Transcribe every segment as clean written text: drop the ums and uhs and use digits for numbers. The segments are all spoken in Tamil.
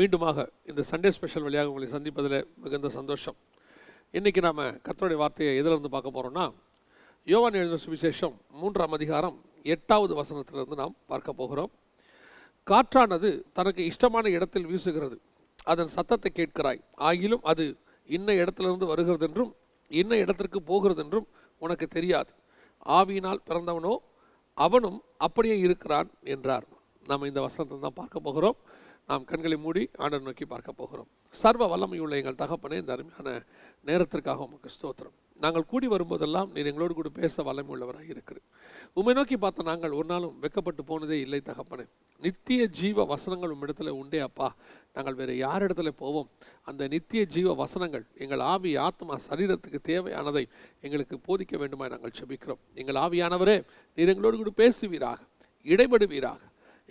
மீண்டுமாக இந்த சண்டே ஸ்பெஷல் வழியாக உங்களை சந்திப்பதில் மிகுந்த சந்தோஷம். இன்றைக்கி நாம் கர்த்தருடைய வார்த்தையை எதிலிருந்து பார்க்க போகிறோம்னா, யோவான் எழுதின சுவிசேஷம் 3ஆம் அதிகாரம் 8வது வசனத்திலிருந்து நாம் பார்க்க போகிறோம். காற்றானது தனக்கு இஷ்டமான இடத்தில் வீசுகிறது, அதன் சத்தத்தை கேட்கிறாய், ஆகிலும் அது இன்ன இடத்திலிருந்து வருகிறது என்றும் இன்ன இடத்திற்கு போகிறது என்றும் உனக்கு தெரியாது. ஆவியினால் பிறந்தவனோ அவனும் அப்படியே இருக்கிறான் என்றார். நாம் இந்த வசனத்தை தான் பார்க்க போகிறோம். நாம் கண்களை மூடி ஆண்டவர் நோக்கி பார்க்க போகிறோம். சர்வ வல்லமையுள்ள எங்கள் தகப்பனே, இந்த அருமையான நேரத்திற்காக உமக்கு ஸ்தோத்திரம். நாங்கள் கூடி வரும்போதெல்லாம் நீர் எங்களோடு கூட பேச வல்லமை உள்ளவராக இருக்கிறது. உம்மை நோக்கி பார்த்த நாங்கள் ஒரு நாளும் வெட்கப்பட்டு போனதே இல்லை தகப்பனே. நித்திய ஜீவ வசனங்கள் உம்மிடத்தில் உண்டே அப்பா. நாங்கள் வேறு யார் இடத்துல போவோம்? அந்த நித்திய ஜீவ வசனங்கள் எங்கள் ஆவி ஆத்மா சரீரத்துக்கு தேவையானதை எங்களுக்கு போதிக்க வேண்டுமாய் நாங்கள் செபிக்கிறோம். எங்கள் ஆவியானவரே, நீர் எங்களோடு கூட பேசுவீராக, இடைபடுவீராக.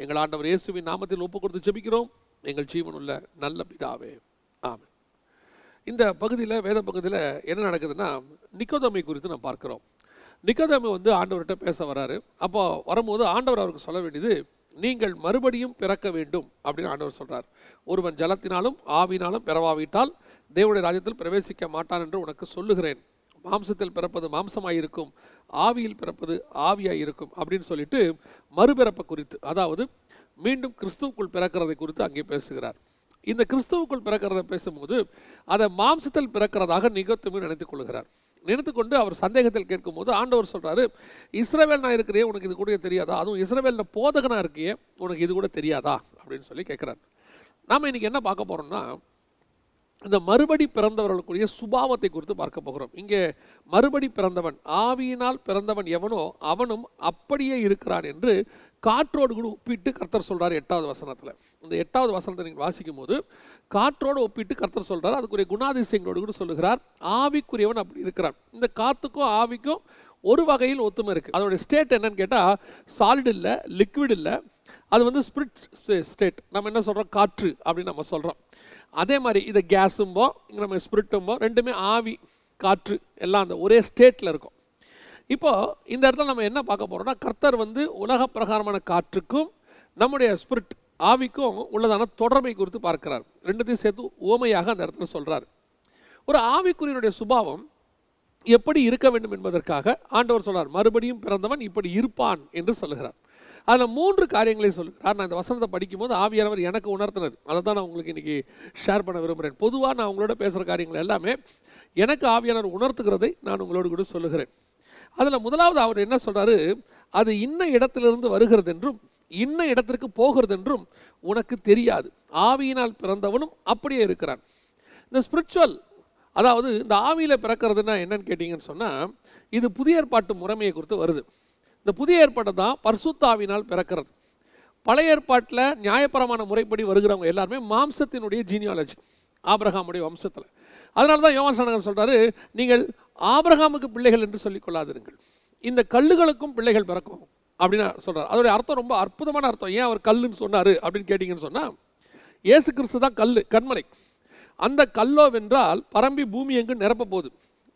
எங்கள் ஆண்டவர் இயேசுவின் நாமத்தில் ஒப்பு கொடுத்து ஜெபிக்கிறோம் எங்கள் ஜீவனுள்ள நல்ல பிதாவே, ஆமென். இந்த பகுதியில், வேத பகுதியில் என்ன நடக்குதுன்னா, நிக்கோதேமை குறித்து நாம் பார்க்கிறோம். நிக்கோதேமை ஆண்டவர்கிட்ட பேச வராரு. அப்போ வரும்போது ஆண்டவர் அவருக்கு சொல்ல வேண்டியது, நீங்கள் மறுபடியும் பிறக்க வேண்டும் அப்படின்னு ஆண்டவர் சொல்கிறார். ஒருவன் ஜலத்தினாலும் ஆவினாலும் பிறவாவிட்டால் தேவனுடைய ராஜ்யத்தில் பிரவேசிக்க மாட்டான் என்று உனக்கு சொல்லுகிறேன். மாம்சத்தில் பிறப்பது மாம்சமாயிருக்கும், ஆவியில் பிறப்பது ஆவியாயிருக்கும் அப்படின்னு சொல்லிட்டு மறுபிறப்பை குறித்து, அதாவது மீண்டும் கிறிஸ்துவுக்குள் பிறக்கிறதை குறித்து அங்கே பேசுகிறார். இந்த கிறிஸ்துவுக்குள் பிறக்கிறத பேசும்போது அதை மாம்சத்தில் பிறக்கிறதாக நிக்கோதேமை நினைத்துக் கொள்கிறார். நினைத்துக்கொண்டு அவர் சந்தேகத்தில் கேட்கும்போது ஆண்டவர் சொல்கிறாரு, இஸ்ரவேல் நான் இருக்கிறே, உனக்கு இது கூட தெரியாதா? அதுவும் இஸ்ரவேலில் போதகனாக இருக்கியே, உனக்கு இது கூட தெரியாதா அப்படின்னு சொல்லி கேட்குறார். நாம் இன்றைக்கி என்ன பார்க்க போகிறோம்னா, இந்த மறுபடி பிறந்தவர்களுக்குரிய சுபாவத்தை குறித்து பார்க்க போகிறோம். இங்கே மறுபடி பிறந்தவன், ஆவியினால் பிறந்தவன் எவனோ அவனும் அப்படியே இருக்கிறான் என்று காற்றோடு கூட ஒப்பிட்டு கர்த்தர் சொல்கிறார் 8வது வசனத்தில். இந்த 8வது வசனத்தை நீங்கள் வாசிக்கும் போது காற்றோடு ஒப்பிட்டு கர்த்தர் சொல்கிறார். அதுக்குரிய குணாதிசயங்களோடு கூட சொல்லுகிறார். ஆவிக்குரியவன் அப்படி இருக்கிறான். இந்த காற்றுக்கும் ஆவிக்கும் ஒரு வகையில் ஒத்துமை இருக்குது. அதோடைய ஸ்டேட் என்னன்னு கேட்டால், சாலிட் இல்லை, லிக்விட் இல்லை, அது ஸ்பிரிட் ஸ்டேட். நம்ம என்ன சொல்கிறோம்? காற்று அப்படின்னு நம்ம சொல்கிறோம். அதே மாதிரி இதை கேஸும்போ, இங்கே நம்ம ஸ்பிரிட்டும்போ, ரெண்டுமே ஆவி காற்று எல்லாம் அந்த ஒரே ஸ்டேட்டில் இருக்கும். இப்போது இந்த இடத்துல நம்ம என்ன பார்க்க போகிறோம்னா, கர்த்தர் உலக பிரகாரமான காற்றுக்கும் நம்முடைய ஸ்பிரிட் ஆவிக்கும் உள்ளதான தொடர்பை குறித்து பார்க்கிறார். ரெண்டுத்தையும் சேர்த்து உவமையாக அந்த இடத்துல சொல்கிறார். ஒரு ஆவிக்குரியனுடைய சுபாவம் எப்படி இருக்க வேண்டும் என்பதற்காக ஆண்டவர் சொல்கிறார், மறுபடியும் பிறந்தவன் இப்படி இருப்பான் என்று சொல்லுகிறார். அதில் 3 காரியங்களை சொல்லுகிறார். நான் இந்த வசனத்தை படிக்கும்போது ஆவியானவர் எனக்கு உணர்த்தினது, அதை தான் நான் உங்களுக்கு இன்றைக்கி ஷேர் பண்ண விரும்புகிறேன். பொதுவாக நான் உங்களோட பேசுகிற காரியங்கள் எல்லாமே எனக்கு ஆவியானவர் உணர்த்துகிறதை நான் உங்களோடு கூட சொல்லுகிறேன். அதில் முதலாவது அவர் என்ன சொல்கிறாரு, அது இன்ன இடத்திலிருந்து வருகிறது என்றும் இன்ன இடத்திற்கு போகிறது என்றும் உனக்கு தெரியாது. ஆவியினால் பிறந்தவனும் அப்படியே இருக்கிறான். இந்த ஸ்பிரிச்சுவல், அதாவது இந்த ஆவியில் பிறக்கிறதுனா என்னன்னு கேட்டிங்கன்னு சொன்னால், இது புதிய ஏற்பாட்டு முறைமையை குறித்து வருது. இந்த புதிய ஏற்பாட்டை தான் பரிசுத்த ஆவியினால் பிறக்கிறது. பழைய ஏற்பாட்டில் நியாயப்பிரமாண முறைப்படி வருகிறவங்க எல்லாருமே மாம்சத்தினுடைய ஜீனியாலஜி, ஆபிரகாமுடைய வம்சத்தில். அதனால தான் யோவான் ஸ்நானகர் சொல்கிறாரு, நீங்கள் ஆபிரகாமுக்கு பிள்ளைகள் என்று சொல்லிக் கொள்ளாதிருங்கள், இந்த கல்லுகளுக்கும் பிள்ளைகள் பிறக்கும் அப்படின்னு சொல்கிறார். அதோடைய அர்த்தம் ரொம்ப அற்புதமான அர்த்தம். ஏன் அவர் கல்லுன்னு சொன்னார் அப்படின்னு கேட்டிங்கன்னு சொன்னால், இயேசு கிறிஸ்து தான் கல், கண்மலை. அந்த கல்லோ வென்றால் பரம்பி பூமி எங்கு நிரப்ப போகுது.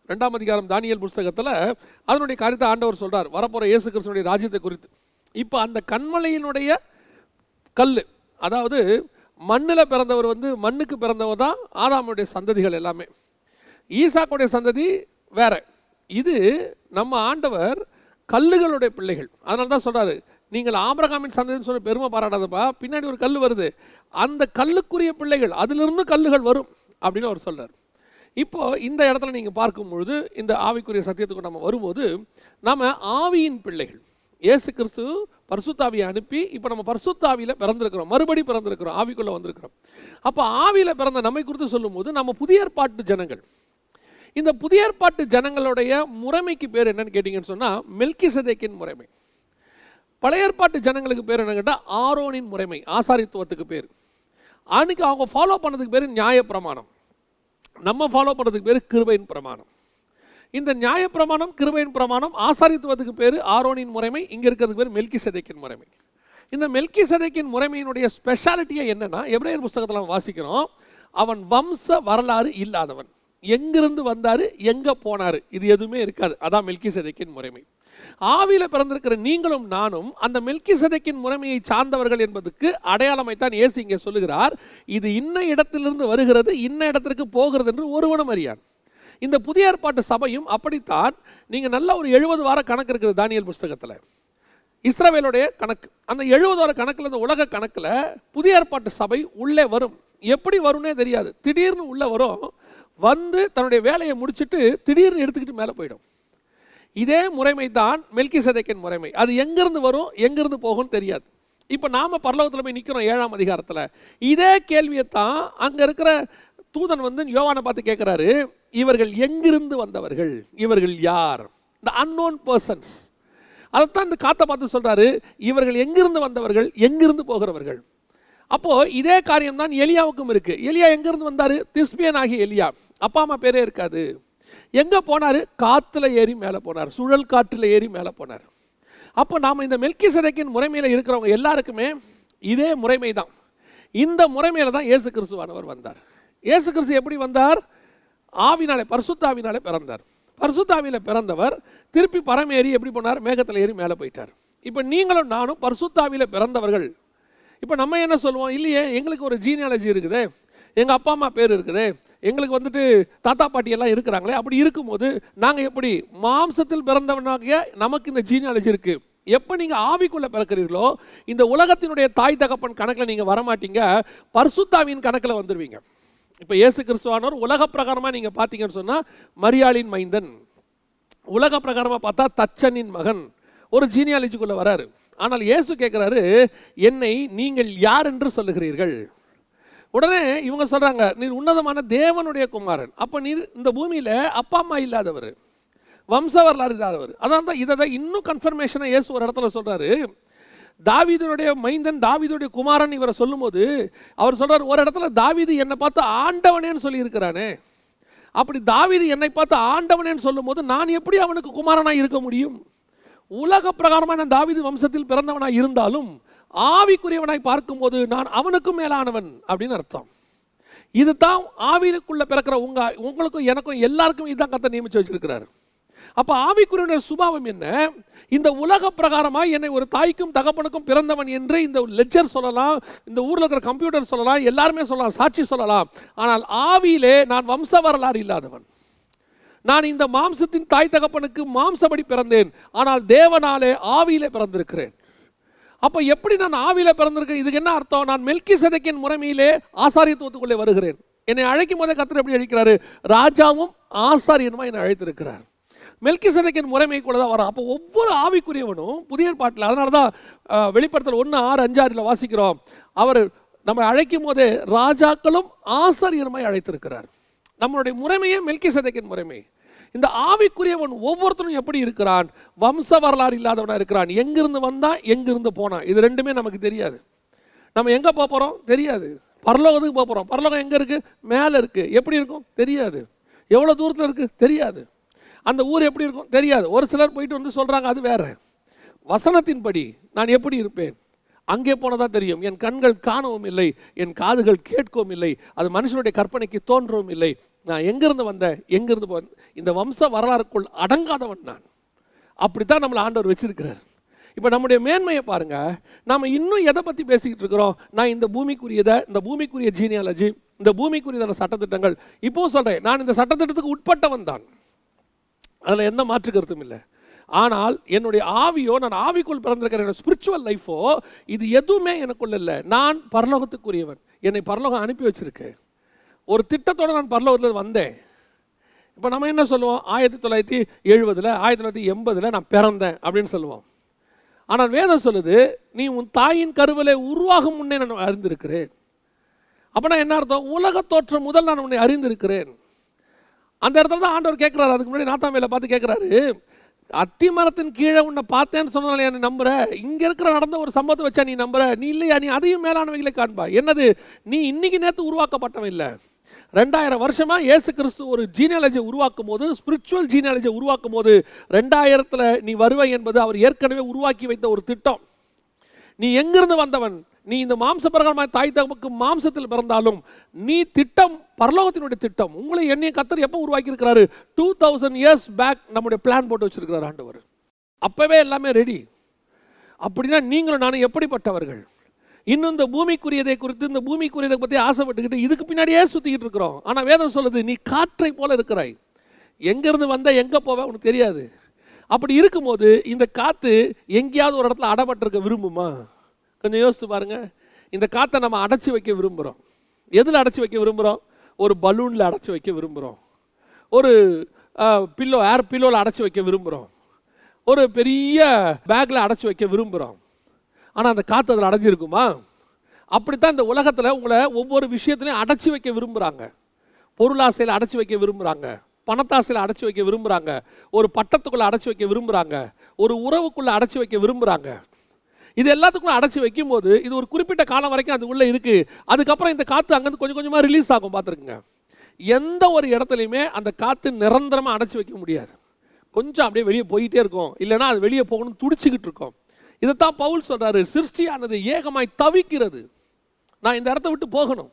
2ஆம் அதிகாரம் தானியேல் புஸ்தகத்தில் அதனுடைய காரியத்தை ஆண்டவர் சொல்கிறார், வரப்போகிற இயேசு கிறிஸ்துனுடைய ராஜ்யத்தை குறித்து. இப்போ அந்த கண்மலையினுடைய கல், அதாவது மண்ணில் பிறந்தவர் மண்ணுக்கு பிறந்தவர் தான் ஆதாமுடைய சந்ததிகள் எல்லாமே. ஈசாக்குடைய சந்ததி வேற. இது நம்ம ஆண்டவர் கல்லுகளுடைய பிள்ளைகள். அதனால தான் சொல்கிறாரு, நீங்கள் ஆபிரகாமின் சந்ததின்னு சொல்லி பெருமை பாராட்டாதப்பா, பின்னாடி ஒரு கல் வருது, அந்த கல்லுக்குரிய பிள்ளைகள், அதிலிருந்து கல்லுகள் வரும் அப்படின்னு அவர் சொல்கிறார். இப்போது இந்த இடத்துல நீங்கள் பார்க்கும் பொழுது, இந்த ஆவிக்குரிய சத்தியத்துக்கு நம்ம வரும்போது, நம்ம ஆவியின் பிள்ளைகள். இயேசு கிறிஸ்து பரிசுத்தாவியை அனுப்பி இப்போ நம்ம பரிசுத்தாவியில் பிறந்திருக்கிறோம், மறுபடி பிறந்திருக்கிறோம், ஆவிக்குள்ளே வந்திருக்கிறோம். அப்போ ஆவியில் பிறந்த நம்மை குறித்து சொல்லும்போது நம்ம புதிய ஏற்பாட்டு ஜனங்கள். இந்த புதிய ஏற்பாட்டு ஜனங்களுடைய முறைமைக்கு பேர் என்னன்னு கேட்டிங்கன்னு சொன்னால், மெல்கிசதேக்கின் முறைமை. பழைய ஏற்பாட்டு ஜனங்களுக்கு பேர் என்னன்னு கேட்டால் ஆரோனின் முறைமை, ஆசாரித்துவத்துக்கு பேர். அன்றைக்கி அவங்க ஃபாலோ பண்ணதுக்கு பேர் நியாயப்பிரமாணம். நம்ம ஃபாலோ பண்ணுறதுக்கு பேர் கிருபையின் பிரமாணம். இந்த நியாயப்பிரமாணம், கிருபையின் பிரமாணம், ஆசாரித்துவத்துக்கு பேர் ஆரோனின் முறைமை, இங்கே இருக்கிறதுக்கு பேர் மெல்கிசதேக்கின் முறைமை. இந்த மெல்கிசதேக்கின் முறைமையினுடைய ஸ்பெஷாலிட்டியை என்னென்னா, எபிரேயர் புஸ்தகத்தில் வாசிக்கிறோம், அவன் வம்ச வரலாறு இல்லாதவன். எங்கிருந்து வந்தார், எங்கே போனார், இது எதுவுமே இருக்காது. அதான் மெல்கிசேதேக்கின் முறைமை. ஆவியில் பிறந்திருக்கிற நீங்களும் நானும் அந்த மெல்கிசேதேக்கின் முறைமையை சார்ந்தவர்கள் என்பதுக்கு அடையாளமைத்தான் இயேசு இங்கே சொல்லுகிறார். இது இன்ன இடத்திலிருந்து வருகிறது, இன்ன இடத்திற்கு போகிறது என்று ஒருவனும் அறியான். இந்த புதிய ஏற்பாட்டு சபையும் அப்படித்தான். நீங்கள் நல்ல ஒரு 70 வார கணக்கு இருக்குது தானியேல் புஸ்தகத்தில், இஸ்ரவேலுடைய கணக்கு. அந்த 70 வார கணக்கில், அந்த உலக கணக்கில் புதிய ஏற்பாட்டு சபை உள்ளே வரும். எப்படி வரும்னே தெரியாது. திடீர்னு உள்ளே வரும், வந்து தன்னுடைய வேலையை முடிச்சுட்டு திடீர்னு எடுத்துக்கிட்டு மேலே போயிடும். இதே முறைமை தான் மெல்கிசேதேக்கின் முறைமை. அது எங்கேருந்து வரும், எங்கேருந்து போகும்னு தெரியாது. இப்போ நாம் பரலோகத்தில் போய் நிற்கிறோம் 7ஆம் அதிகாரத்தில். இதே கேள்வியை தான் அங்கே இருக்கிற தூதன் வந்து யோவானை பார்த்து கேட்குறாரு. இவர்கள் எங்கிருந்து வந்தவர்கள், இவர்கள் யார்? இந்த அன்னோன் பர்சன்ஸ். அதைத்தான் இந்த காத்தை பார்த்து சொல்கிறாரு, இவர்கள் எங்கிருந்து வந்தவர்கள், எங்கிருந்து போகிறவர்கள். அப்போது இதே காரியம் தான் எலியாவுக்கும் இருக்குது. எலியா எங்கேருந்து வந்தார்? திஸ்பியன் ஆகிய எலியா. அப்பா அம்மா பேரே இருக்காது. எங்கே போனார்? காற்றுல ஏறி மேலே போனார், சுழல் காற்றில் ஏறி மேலே போனார். அப்போ நாம் இந்த மெல்கிசேதேக்கின் முறைமையில் இருக்கிறவங்க எல்லாருக்குமே இதே முறைமை தான். இந்த முறைமையில் தான் இயேசு கிறிஸ்துவானவர் வந்தார். இயேசு கிறிஸ்து எப்படி வந்தார்? ஆவினாலே, பரிசுத்த ஆவினாலே பிறந்தார். பரிசுத்த ஆவியில் பிறந்தவர் திருப்பி பரமேறி எப்படி போனார்? மேகத்தில் ஏறி மேலே போயிட்டார். இப்போ நீங்களும் நானும் பரிசுத்த ஆவியில் பிறந்தவர்கள். இப்போ நம்ம என்ன சொல்லுவோம்? இல்லையே, எங்களுக்கு ஒரு ஜீனியாலஜி இருக்குது, எங்கள் அப்பா அம்மா பேர் இருக்குது, எங்களுக்கு வந்துட்டு தாத்தா பாட்டி எல்லாம் இருக்கிறாங்களே. அப்படி இருக்கும்போது நாங்கள் எப்படி மாம்சத்தில் பிறந்தவனாகிய நமக்கு இந்த ஜீனியாலஜி இருக்குது. எப்போ நீங்கள் ஆவிக்குள்ளே பிறக்கிறீர்களோ இந்த உலகத்தினுடைய தாய் தகப்பன் கணக்கில் நீங்கள் வரமாட்டீங்க, பரிசுத்தாவின் கணக்கில் வந்துடுவீங்க. இப்போ இயேசு கிறிஸ்துவானவர் உலக பிரகாரமாக நீங்கள் பார்த்தீங்கன்னு சொன்னால் மரியாளின் மைந்தன், உலக பிரகாரமாக பார்த்தா தச்சனின் மகன், ஒரு ஜீனியாலஜிக்குள்ளே வராரு. ஆனால் இயேசு கேட்குறாரு, என்னை நீங்கள் யார் என்று சொல்லுகிறீர்கள்? உடனே இவங்க சொல்கிறாங்க, நீர் உன்னதமான தேவனுடைய குமாரன். அப்போ நீர் இந்த பூமியில் அப்பா அம்மா இல்லாதவர், வம்ச வரலாறு இல்லாதவர். அதான் தான் இதை இன்னும் கன்ஃபர்மேஷனாக இயேசு ஒரு இடத்துல சொல்கிறாரு. தாவீதுடைய மைந்தன், தாவீதுடைய குமாரன் இவரை சொல்லும்போது அவர் சொல்கிறார், ஒரு இடத்துல தாவீது என்னை பார்த்து ஆண்டவனேன்னு சொல்லியிருக்கிறானே, அப்படி தாவீது என்னை பார்த்து ஆண்டவனேன்னு சொல்லும்போது நான் எப்படி அவனுக்கு குமாரனாக இருக்க முடியும்? உலக பிரகாரமான தாவீது வம்சத்தில் பிறந்தவனாக இருந்தாலும் ஆவிக்குரியவனாய் பார்க்கும்போது நான் அவனுக்கும் மேலானவன் அப்படின்னு அர்த்தம். இது தான் ஆவிக்குள்ளே பிறக்கிற உங்களுக்கும் எனக்கும் எல்லாருக்கும் இதுதான் கர்த்தர் நியமித்து வச்சிருக்கிறார். அப்போ ஆவிக்குரிய சுபாவம் என்ன? இந்த உலக பிரகாரமாக என்னை ஒரு தாய்க்கும் தகப்பனுக்கும் பிறந்தவன் என்று இந்த லெட்ஜர் சொல்லலாம், இந்த ஊரில் இருக்கிற கம்ப்யூட்டர் சொல்லலாம், எல்லாருமே சொல்லலாம், சாட்சி சொல்லலாம். ஆனால் ஆவியிலே நான் வம்ச வரலாறு இல்லாதவன். நான் இந்த மாம்சத்தின் தாய் தகப்பனுக்கு மாம்சப்படி பிறந்தேன், ஆனால் தேவனாலே ஆவியிலே பிறந்திருக்கிறேன். அப்போ எப்படி நான் ஆவியில் பிறந்திருக்கேன்? இதுக்கு என்ன அர்த்தம்? நான் மெல்கிசேதேக்கின் முறைமையிலே ஆசாரியத்துவத்துக்குள்ளே வருகிறேன். என்னை அழைக்கும் போதே கர்த்தர் எப்படி அழைக்கிறாரு? ராஜாவும் ஆசாரியனுமா என்னை அழைத்திருக்கிறார். மெல்கிசேதேக்கின் முறைமைக்குள்ள தான் வரோம். அப்போ ஒவ்வொரு ஆவிக்குரியவனும் புதிய ஏற்பாட்டில், அதனால தான் வெளிப்படுத்தல் 1:6-5 வாசிக்கிறோம், அவர் நம்ம அழைக்கும் போதே ராஜாக்களும் ஆசாரியனுமாய் அழைத்திருக்கிறார். நம்மளுடைய முறைமையே மெல்கிசேதேக்கின் முறைமை. இந்த ஆவிக்குரியவன் ஒவ்வொருத்தரும் எப்படி இருக்கிறான்? வம்ச வரலாறு இல்லாதவனாக இருக்கிறான். எங்கிருந்து வந்தான், எங்கிருந்து போனான், இது ரெண்டுமே நமக்கு தெரியாது. நம்ம எங்கே போகிறோம் தெரியாது. பரலோகத்துக்கு போகிறோம், பரலோகம் எங்கே இருக்குது? மேலே இருக்குது. எப்படி இருக்கும் தெரியாது. எவ்வளோ தூரத்தில் இருக்குது தெரியாது. அந்த ஊர் எப்படி இருக்கும் தெரியாது. ஒரு சிலர் போயிட்டு வந்து சொல்கிறாங்க, அது வேற. வசனத்தின்படி நான் எப்படி இருப்பேன் அங்கே போனதான் தெரியும். என் கண்கள் காணவும் இல்லை, என் காதுகள் கேட்கவும் இல்லை, அது மனுஷனுடைய கற்பனைக்கு தோன்றவும் இல்லை. நான் எங்கிருந்து வந்தேன், எங்கிருந்து போனேன், இந்த வம்ச வரலாறுக்குள் அடங்காதவன் நான். அப்படித்தான் நம்மளை ஆண்டவர் வச்சிருக்கிறார். இப்போ நம்முடைய மேன்மையை பாருங்கள். நாம் இன்னும் எதை பற்றி பேசிக்கிட்டு இருக்கிறோம்? நான் இந்த பூமிக்குரியதை, இந்த பூமிக்குரிய ஜீனியாலஜி, இந்த பூமிக்குரியதான சட்டத்திட்டங்கள். இப்போவும் சொல்கிறேன், நான் இந்த சட்டத்திட்டத்துக்கு உட்பட்டவன் தான், அதில் எந்த மாற்று கருத்தும் இல்லை. ஆனால் என்னுடைய ஆவியோ, நான் ஆவிக்குள் பிறந்திருக்கிற என்னோட ஸ்பிரிச்சுவல் லைஃபோ, இது எதுவுமே எனக்குள்ள இல்லை. நான் பரலோகத்துக்குரியவன், என்னை பரலோகம் அனுப்பி வச்சிருக்கேன். ஒரு திட்டத்தோடு நான் பரலோகத்தில் வந்தேன். இப்போ நம்ம என்ன சொல்லுவோம்? 1970 1980 நான் பிறந்தேன் அப்படின்னு சொல்லுவோம். ஆனால் வேதம் சொல்லுது, நீ உன் தாயின் கருவிலே உருவாகும் முன்னே நான் அறிந்திருக்கிறேன். அப்போனா என்ன அர்த்தம்? உலக தோற்றம் முதல் நான் உன்னை அறிந்திருக்கிறேன். அந்த இடத்துல தான் ஆண்டவர் கேட்குறாரு. அதுக்கு முன்னாடி நாத்தாமையில பார்த்து கேட்குறாரு, அத்தி மரத்தின் கீழே உன்னை பார்த்தேன்னு சொன்னாலே நீ நம்புற? இங்கே இருக்கிற நடந்த ஒரு சம்பவத்தை வச்சா நீ நம்புற? நீ இல்லையா? நீ அதையும் மேலானவைகளை காண்பா. என்னது? நீ இன்னைக்கு நேற்று உருவாக்கப்பட்டவன் இல்லை. 2000 வருஷமாக இயேசு கிறிஸ்து ஒரு ஜீனியாலஜியை உருவாக்கும் போது, ஸ்பிரிச்சுவல் ஜீனியாலஜியை உருவாக்கும் போது 2000 நீ வருவாய் என்பது அவர் ஏற்கனவே உருவாக்கி வைத்த ஒரு திட்டம். நீ எங்கிருந்து வந்தவன், நீ இந்த மாம்ச பிரகாரமாக தாய் தகப்பனுக்கு மாம்சத்தில் பிறந்தாலும் நீ திட்டம் பரலோகத்தினுடைய திட்டம். உங்களை என்னைய கர்த்தர் எப்போ உருவாக்கி இருக்கிறாரு? 2000 years பேக் நம்முடைய பிளான் போட்டு வச்சிருக்கிறார் ஆண்டவர். அப்பவே எல்லாமே ரெடி. அப்படின்னா நீங்களும் நானும் எப்படிப்பட்டவர்கள்? இன்னும் இந்த பூமிக்குரியதை குறித்து, இந்த பூமிக்குரியதை பற்றி ஆசைப்பட்டுக்கிட்டு இதுக்கு பின்னாடியே சுற்றிக்கிட்டு இருக்கிறோம். ஆனால் வேதம் சொல்லுது, நீ காற்றை போல இருக்கிறாய், எங்கேருந்து வந்த எங்கே போவ உனக்கு தெரியாது. அப்படி இருக்கும்போது இந்த காற்று எங்கேயாவது ஒரு இடத்துல அடைபட்டிருக்க விரும்புமா? கொஞ்சம் யோசித்து பாருங்கள். இந்த காற்றை நம்ம அடைச்சி வைக்க விரும்புகிறோம். எதில் அடைச்சி வைக்க விரும்புகிறோம்? ஒரு பலூனில் அடைச்சி வைக்க விரும்புகிறோம், ஒரு பில்லோ ஏர் பில்லோவில் அடைச்சி வைக்க விரும்புகிறோம், ஒரு பெரிய பேக்கில் அடைச்சி வைக்க விரும்புகிறோம். ஆனால் அந்த காற்று அதில் அடைஞ்சிருக்குமா? அப்படித்தான் இந்த உலகத்தில் உங்களை ஒவ்வொரு விஷயத்துலையும் அடைச்சி வைக்க விரும்புகிறாங்க. பொருளாசையில் அடைச்சி வைக்க விரும்புகிறாங்க, பணத்தாசையில் அடைச்சி வைக்க விரும்புகிறாங்க, ஒரு பட்டத்துக்குள்ளே அடைச்சி வைக்க விரும்புகிறாங்க, ஒரு உறவுக்குள்ளே அடைச்சி வைக்க விரும்புகிறாங்க. இது எல்லாத்துக்குள்ள அடைச்சி வைக்கும்போது இது ஒரு குறிப்பிட்ட காலம் வரைக்கும் அது உள்ளே இருக்குது. அதுக்கப்புறம் இந்த காற்று அங்கேருந்து கொஞ்சம் கொஞ்சமாக ரிலீஸ் ஆகும். பார்த்துருக்குங்க, எந்த ஒரு இடத்துலையுமே அந்த காற்று நிரந்தரமாக அடைச்சி வைக்க முடியாது. கொஞ்சம் அப்படியே வெளியே போயிட்டே இருக்கும், இல்லைன்னா அது வெளியே போகணும்னு துடிச்சிக்கிட்டு இருக்கோம். இதைத்தான் பவுல் சொல்கிறாரு, சிருஷ்டியானது ஏகமாய் தவிக்கிறது, நான் இந்த இடத்த விட்டு போகணும்.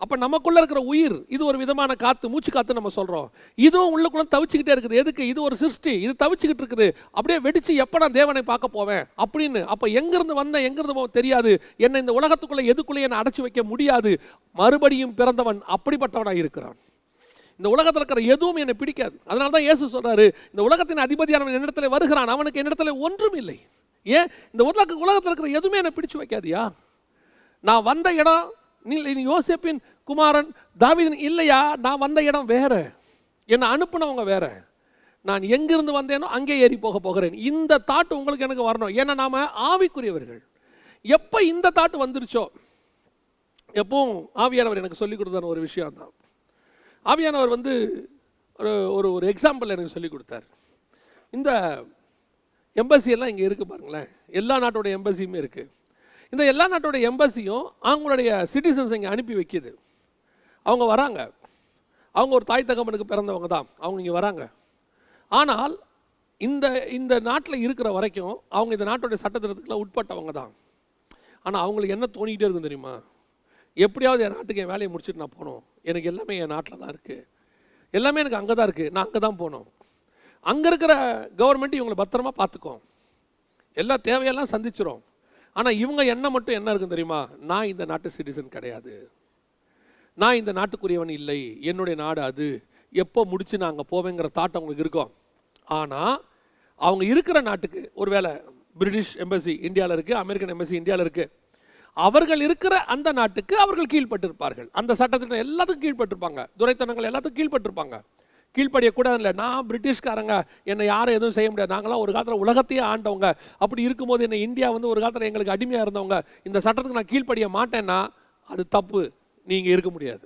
அப்போ நமக்குள்ளே இருக்கிற உயிர் இது ஒரு விதமான காற்று, மூச்சு காற்று நம்ம சொல்கிறோம். இதுவும் உள்ளுக்குள்ள தவிச்சிக்கிட்டே இருக்குது. எதுக்கு? இது ஒரு சிருஷ்டி, இது தவிச்சிக்கிட்டு இருக்குது. அப்படியே வெடித்து எப்போ நான் தேவனை பார்க்க போவேன் அப்படின்னு. அப்போ எங்கேருந்து வந்தேன் எங்கேருந்து போவேன் தெரியாது. என்னை இந்த உலகத்துக்குள்ளே எதுக்குள்ளே என்னை அடைச்சி வைக்க முடியாது. மறுபடியும் பிறந்தவன் அப்படிப்பட்டவனாக இருக்கிறான். இந்த உலகத்தில் இருக்கிற எதுவும் என்னை பிடிக்காது. அதனால தான் இயேசு சொல்கிறாரு, இந்த உலகத்தின் அதிபதியானவன் என்னிடத்தில் வருகிறான், அவனுக்கு என்னிடத்தில் ஒன்றும் இல்லை. ஏன்? இந்த உலகத்தில் இருக்கிற எதுவுமே என்னை பிடிச்சு வைக்காதியா? நான் வந்த இடம் நீ யோசேப்பின் குமாரன் தாவீதின் இல்லையா? நான் வந்த இடம் வேற, என்னை அனுப்புனவங்க வேற, நான் எங்கிருந்து வந்தேனோ அங்கே ஏறி போக போகிறேன். இந்த தாட்டு உங்களுக்கு எனக்கு வரணும். ஏன்னா நாம் ஆவிக்குரியவர்கள். எப்போ இந்த தாட்டு வந்துருச்சோ, எப்பவும் ஆவியானவர் எனக்கு சொல்லிக் கொடுத்தார் ஒரு விஷயம் தான். ஆவியானவர் ஒரு ஒரு எக்ஸாம்பிள் எனக்கு சொல்லிக் கொடுத்தார். இந்த எம்பசியெல்லாம் இங்கே இருக்குது பாருங்களேன், எல்லா நாட்டோட எம்பசியுமே இருக்குது. இந்த எல்லா நாட்டோட எம்பசியும் அவங்களுடைய சிட்டிசன்ஸ் இங்கே அனுப்பி வைக்கிது. அவங்க வராங்க, அவங்க ஒரு தாய் தகப்பனுக்கு பிறந்தவங்க தான், அவங்க இங்கே வராங்க. ஆனால் இந்த நாட்டில் இருக்கிற வரைக்கும் அவங்க இந்த நாட்டோடைய சட்டத்திட்டத்துக்குலாம் உட்பட்டவங்க தான். ஆனால் அவங்களுக்கு என்ன தோணிக்கிட்டே இருக்கும் தெரியுமா? எப்படியாவது என் நாட்டுக்கு என் வேலையை முடிச்சுட்டு நான் போகணும், எனக்கு எல்லாமே என் நாட்டில் தான் இருக்குது, எல்லாமே எனக்கு அங்கே தான் இருக்குது, நான் அங்கே தான் போகணும். அங்கே இருக்கிற கவர்மெண்ட் இவங்களை பத்திரமா பார்த்துக்கும், எல்லா தேவையெல்லாம் சந்திச்சிடும். ஆனால் இவங்க என்ன மட்டும் என்ன இருக்குன்னு தெரியுமா? நான் இந்த நாட்டு சிட்டிசன் கிடையாது, நான் இந்த நாட்டுக்குரியவன் இல்லை, என்னுடைய நாடு அது, எப்போ முடிச்சு நான் அங்கே போவேங்கிற தாட் அவங்களுக்கு இருக்கும். ஆனால் அவங்க இருக்கிற நாட்டுக்கு, ஒருவேளை பிரிட்டிஷ் எம்பசி இந்தியாவில் இருக்குது, அமெரிக்கன் எம்பசி இந்தியாவில் இருக்குது, அவர்கள் இருக்கிற அந்த நாட்டுக்கு அவர்கள் கீழ்பட்டிருப்பார்கள். அந்த சட்டத்திட்டம் எல்லாத்துக்கும் கீழ்பட்டிருப்பாங்க, துரைத்தனங்கள் எல்லாத்துக்கும் கீழ்பட்டிருப்பாங்க. கீழ்ப்படியக்கூடாது இல்லை, நான் பிரிட்டிஷ்காரங்க, என்னை யாரும் எதுவும் செய்ய முடியாது, நாங்களாம் ஒரு காலத்தில் உலகத்தையே ஆண்டவங்க, அப்படி இருக்கும்போது என்னை இந்தியா ஒரு காலத்தில் எங்களுக்கு அடிமையாக இருந்தவங்க, இந்த சட்டத்துக்கு நான் கீழ்ப்படிய மாட்டேன்னா அது தப்பு. நீங்கள் இருக்க முடியாது.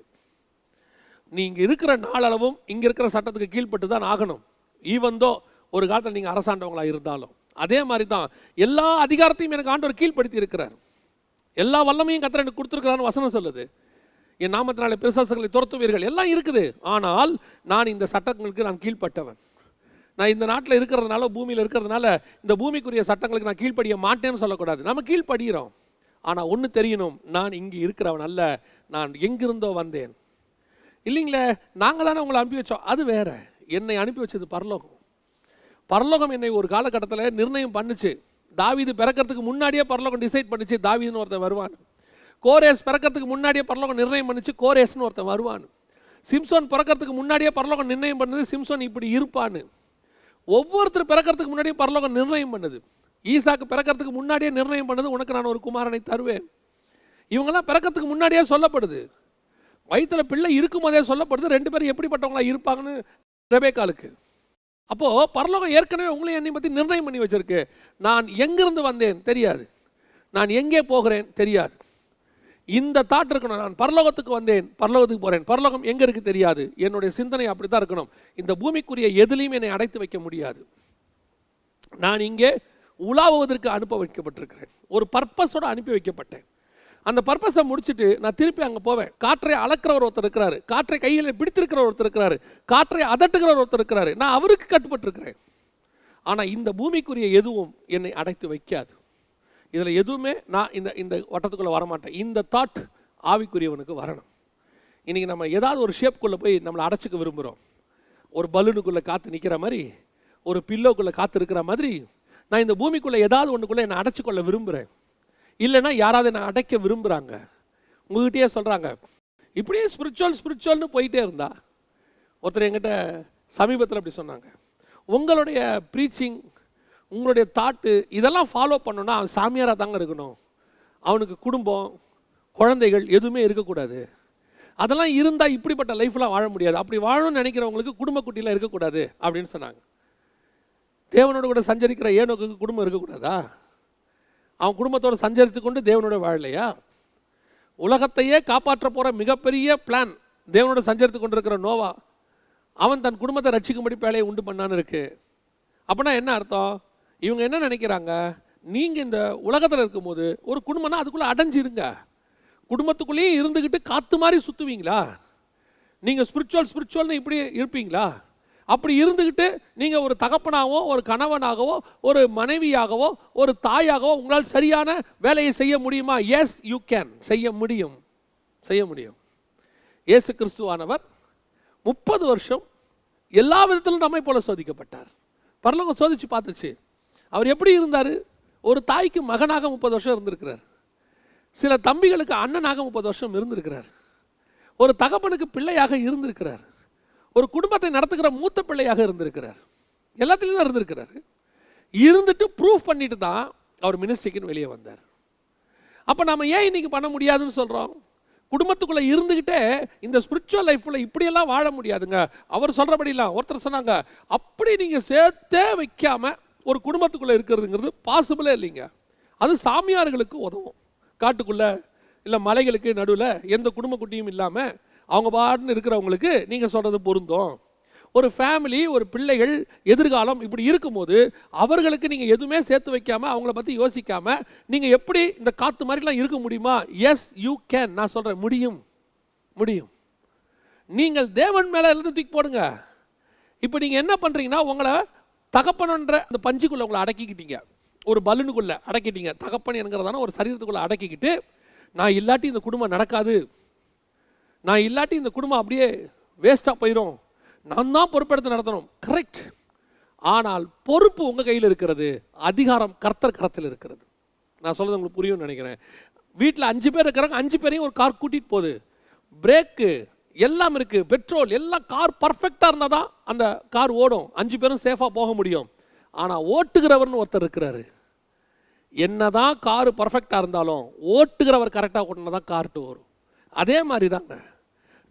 நீங்கள் இருக்கிற நாளளவும் இங்கே இருக்கிற சட்டத்துக்கு கீழ்பட்டு தான் ஆகணும். ஈவந்தோ ஒரு காலத்தில் நீங்கள் அரசாண்டவங்களாக இருந்தாலும். அதே மாதிரி தான் எல்லா அதிகாரத்தையும் எனக்கு ஆண்டவர் கீழ்ப்படுத்தி இருக்கிறார், எல்லா வல்லமையும் கர்த்தர் எனக்கு கொடுத்துருக்கிறான்னு வசனம் சொல்லுது. என் நாமத்தினாலே பிசாசுகளை துரத்துவீர்கள் எல்லாம் இருக்குது. ஆனால் நான் இந்த சட்டங்களுக்கு நான் கீழ்ப்பட்டவன். நான் இந்த நாட்டில் இருக்கிறதுனால, பூமியில் இருக்கிறதுனால இந்த பூமிக்குரிய சட்டங்களுக்கு நான் கீழ்ப்படிய மாட்டேன்னு சொல்லக்கூடாது. நம்ம கீழ்ப்படுகிறோம். ஆனால் ஒன்று தெரியணும், நான் இங்கே இருக்கிறவன் அல்ல, நான் எங்கிருந்தோ வந்தேன். இல்லைங்களே, நாங்கள் தானே உங்களை அனுப்பி வச்சோம், அது வேற. என்னை அனுப்பி வச்சது பரலோகம். பரலோகம் என்னை ஒரு காலகட்டத்தில் நிர்ணயம் பண்ணுச்சு. தாவீது பிறக்கிறதுக்கு முன்னாடியே பரலோகம் டிசைட் பண்ணிச்சு தாவீதுன்னு ஒருத்தன் வருவான். கோரேஸ் பிறக்கிறதுக்கு முன்னாடியே பரலோகம் நிர்ணயம் பண்ணிச்சு கோரேஸ்னு ஒருத்தன் வருவான். சிம்சோன் பிறக்கிறதுக்கு முன்னாடியே பரலோகம் நிர்ணயம் பண்ணது சிம்சோன் இப்படி இருப்பான்னு. ஒவ்வொருத்தர் பிறக்கிறதுக்கு முன்னாடியே பரலோகம் நிர்ணயம் பண்ணுது. ஈசாக்கு பிறக்கிறதுக்கு முன்னாடியே நிர்ணயம் பண்ணது, உனக்கு நான் ஒரு குமாரனை தருவேன். இவங்கெல்லாம் பிறக்கிறதுக்கு முன்னாடியே சொல்லப்படுது. வயிற்றுல பிள்ளை இருக்கும் போதே சொல்லப்படுது ரெண்டு பேரும் எப்படிப்பட்டவங்களா இருப்பாங்கன்னு ரெபேக்காளுக்கு. அப்போது பரலோகம் ஏற்கனவே உங்களையும் என்னை பற்றி நிர்ணயம் பண்ணி வச்சிருக்கு. நான் எங்கிருந்து வந்தேன் தெரியாது, நான் எங்கே போகிறேன் தெரியாது. இந்த தாட் இருக்கணும், நான் பரலோகத்துக்கு வந்தேன், பரலோகத்துக்கு போகிறேன், பரலோகம் எங்கே இருக்குது தெரியாது. என்னுடைய சிந்தனை அப்படி தான் இருக்கணும். இந்த பூமிக்குரிய எதிலையும் என்னை அடைத்து வைக்க முடியாது. நான் இங்கே உலாவுவதற்கு அனுப்ப வைக்கப்பட்டிருக்கிறேன், ஒரு பர்பஸோடு அனுப்பி வைக்கப்பட்டேன். அந்த பர்பஸை முடிச்சுட்டு நான் திருப்பி அங்கே போவேன். காற்றை அளக்கிறவர் ஒருத்தர் இருக்கிறாரு, காற்றை கையில் பிடித்திருக்கிறவர் ஒருத்தர் இருக்கிறாரு, காற்றை அதட்டுகிறவர் ஒருத்தர் இருக்கிறாரு. நான் அவருக்கு கட்டுப்பட்டிருக்கிறேன். ஆனால் இந்த பூமிக்குரிய எதுவும் என்னை அடைத்து வைக்காது. இதில் எதுவுமே நான் இந்த இந்த வட்டத்துக்குள்ளே வரமாட்டேன். இந்த தாட் ஆவிக்குரியவனுக்கு வரணும். இன்றைக்கி நம்ம ஏதாவது ஒரு ஷேப்புக்குள்ளே போய் நம்மளை அடைச்சிக்க விரும்புகிறோம். ஒரு பலூனுக்குள்ளே காற்று நிற்கிற மாதிரி, ஒரு பில்லோக்குள்ளே காற்று இருக்கிற மாதிரி, நான் இந்த பூமிக்குள்ளே ஏதாவது ஒன்றுக்குள்ளே என்னை அடைச்சிக்கொள்ள விரும்புகிறேன். இல்லைன்னா யாராவது என்னை அடைக்க விரும்புகிறாங்க. உங்கள்கிட்டயே சொல்கிறாங்க, இப்படியே ஸ்பிரிச்சுவல்னு போயிட்டே இருந்தா. ஒருத்தர் என்கிட்ட சமீபத்தில் அப்படி சொன்னாங்க, உங்களுடைய ப்ரீச்சிங், உங்களுடைய தாட்டு இதெல்லாம் ஃபாலோ பண்ணணுன்னா அவன் சாமியாராக தாங்க இருக்கணும். அவனுக்கு குடும்பம், குழந்தைகள் எதுவுமே இருக்கக்கூடாது. அதெல்லாம் இருந்தால் இப்படிப்பட்ட லைஃப்லாம் வாழ முடியாது. அப்படி வாழணும்னு நினைக்கிறவங்களுக்கு குடும்ப குட்டியில் இருக்கக்கூடாது அப்படின்னு சொன்னாங்க. தேவனோட கூட சஞ்சரிக்கிற ஏனோக்கு குடும்பம் இருக்கக்கூடாதா? அவன் குடும்பத்தோடு சஞ்சரித்து கொண்டு தேவனோட வாழலையா? உலகத்தையே காப்பாற்ற போகிற மிகப்பெரிய பிளான் தேவனோட சஞ்சரித்து கொண்டு இருக்கிற நோவா, அவன் தன் குடும்பத்தை ரட்சிக்கும்படி வேலையை உண்டு பண்ணான்னு இருக்கு. அப்படின்னா என்ன அர்த்தம்? இவங்க என்ன நினைக்கிறாங்க, நீங்கள் இந்த உலகத்தில் இருக்கும்போது ஒரு குடும்பம்னா அதுக்குள்ளே அடைஞ்சிருங்க. குடும்பத்துக்குள்ளேயே இருந்துக்கிட்டு காற்று மாதிரி சுற்றுவீங்களா? நீங்கள் ஸ்பிரிச்சுவல்னு இப்படி இருப்பீங்களா? அப்படி இருந்துக்கிட்டு நீங்கள் ஒரு தகப்பனாகவோ, ஒரு கணவனாகவோ, ஒரு மனைவியாகவோ, ஒரு தாயாகவோ உங்களால் சரியான வேலையை செய்ய முடியுமா? Yes, you can. செய்ய முடியும். இயேசு கிறிஸ்துவானவர் 30 வருஷம் எல்லா விதத்திலும் நம்மை போல சோதிக்கப்பட்டார். பரலோகம் சோதிச்சு பார்த்துச்சு. அவர் எப்படி இருந்தார்? ஒரு தாய்க்கு மகனாக 30 வருஷம் இருந்திருக்கிறார். சில தம்பிகளுக்கு அண்ணனாக 30 வருஷம் இருந்திருக்கிறார். ஒரு தகப்பனுக்கு பிள்ளையாக இருந்திருக்கிறார். ஒரு குடும்பத்தை நடத்துகிற மூத்த பிள்ளையாக இருந்திருக்கிறார். எல்லாத்துலேயும் தான் இருந்திருக்கிறார். இருந்துட்டு ப்ரூஃப் பண்ணிட்டு தான் அவர் மினிஸ்ட்ரிக்குன்னு வெளியே வந்தார். அப்போ நம்ம ஏன் இன்னைக்கு பண்ண முடியாதுன்னு சொல்கிறோம்? குடும்பத்துக்குள்ளே இருந்துக்கிட்டே இந்த ஸ்பிரிச்சுவல் லைஃப்பில் இப்படியெல்லாம் வாழ முடியாதுங்க. அவர் சொல்கிறபடிலாம் ஒருத்தர் சொன்னாங்க, அப்படி நீங்கள் சேர்த்தே வைக்காமல் ஒரு குடும்பத்துக்குள்ளே இருக்கிறதுங்கிறது பாசிபிளே இல்லைங்க. அது சாமியார்களுக்கு உதவும். காட்டுக்குள்ளே இல்லை மலைகளுக்கு நடுவில் எந்த குடும்ப குட்டியும் இல்லாமல் அவங்க பாட்டுன்னு இருக்கிறவங்களுக்கு நீங்கள் சொல்கிறது பொருந்தும். ஒரு ஃபேமிலி, ஒரு பிள்ளைகள் எதிர்காலம் இப்படி இருக்கும்போது அவர்களுக்கு நீங்கள் எதுவுமே சேர்த்து வைக்காமல், அவங்கள பற்றி யோசிக்காமல் நீங்கள் எப்படி இந்த காற்று மாதிரிலாம் இருக்க முடியுமா? Yes, you can. நான் சொல்கிறேன், முடியும். நீங்கள் தேவன் மேலே இருந்து தூக்கி போடுங்க. இப்போ நீங்கள் என்ன பண்ணுறீங்கன்னா, உங்களை தகப்பனன்ற அந்த பஞ்சுக்குள்ளே உங்களை அடக்கிக்கிட்டீங்க, ஒரு பலூனுக்குள்ளே அடக்கிட்டீங்க. தகப்பன் என்கிறதான ஒரு சரீரத்துக்குள்ளே அடக்கிக்கிட்டு, நான் இல்லாட்டி இந்த குடும்பம் நடக்காது, நான் இல்லாட்டி இந்த குடும்பம் அப்படியே வேஸ்ட்டாக போயிடும், நான் தான் பொறுப்பெடுத்து நடத்தணும். கரெக்ட். ஆனால் பொறுப்பு உங்கள் கையில் இருக்கிறது, அதிகாரம் கர்த்தர் கரத்தில் இருக்கிறது. நான் சொல்கிறது உங்களுக்கு புரியும்னு நினைக்கிறேன். வீட்டில் 5 பேர் இருக்கிறாங்க, 5 பேரையும் ஒரு கார் கூட்டிகிட்டு போகுது, பிரேக்கு எல்லாம் இருக்குது, பெட்ரோல் எல்லாம், கார் பர்ஃபெக்டாக இருந்தால் தான் அந்த கார் ஓடும், 5 பேரும் சேஃபாக போக முடியும். ஆனால் ஓட்டுகிறவர்னு ஒருத்தர் இருக்கிறாரு. என்னதான் காரு பர்ஃபெக்டாக இருந்தாலும் ஓட்டுகிறவர் கரெக்டாக ஓட்டினா தான் கார்ட்டு வரும். அதே மாதிரி தாங்க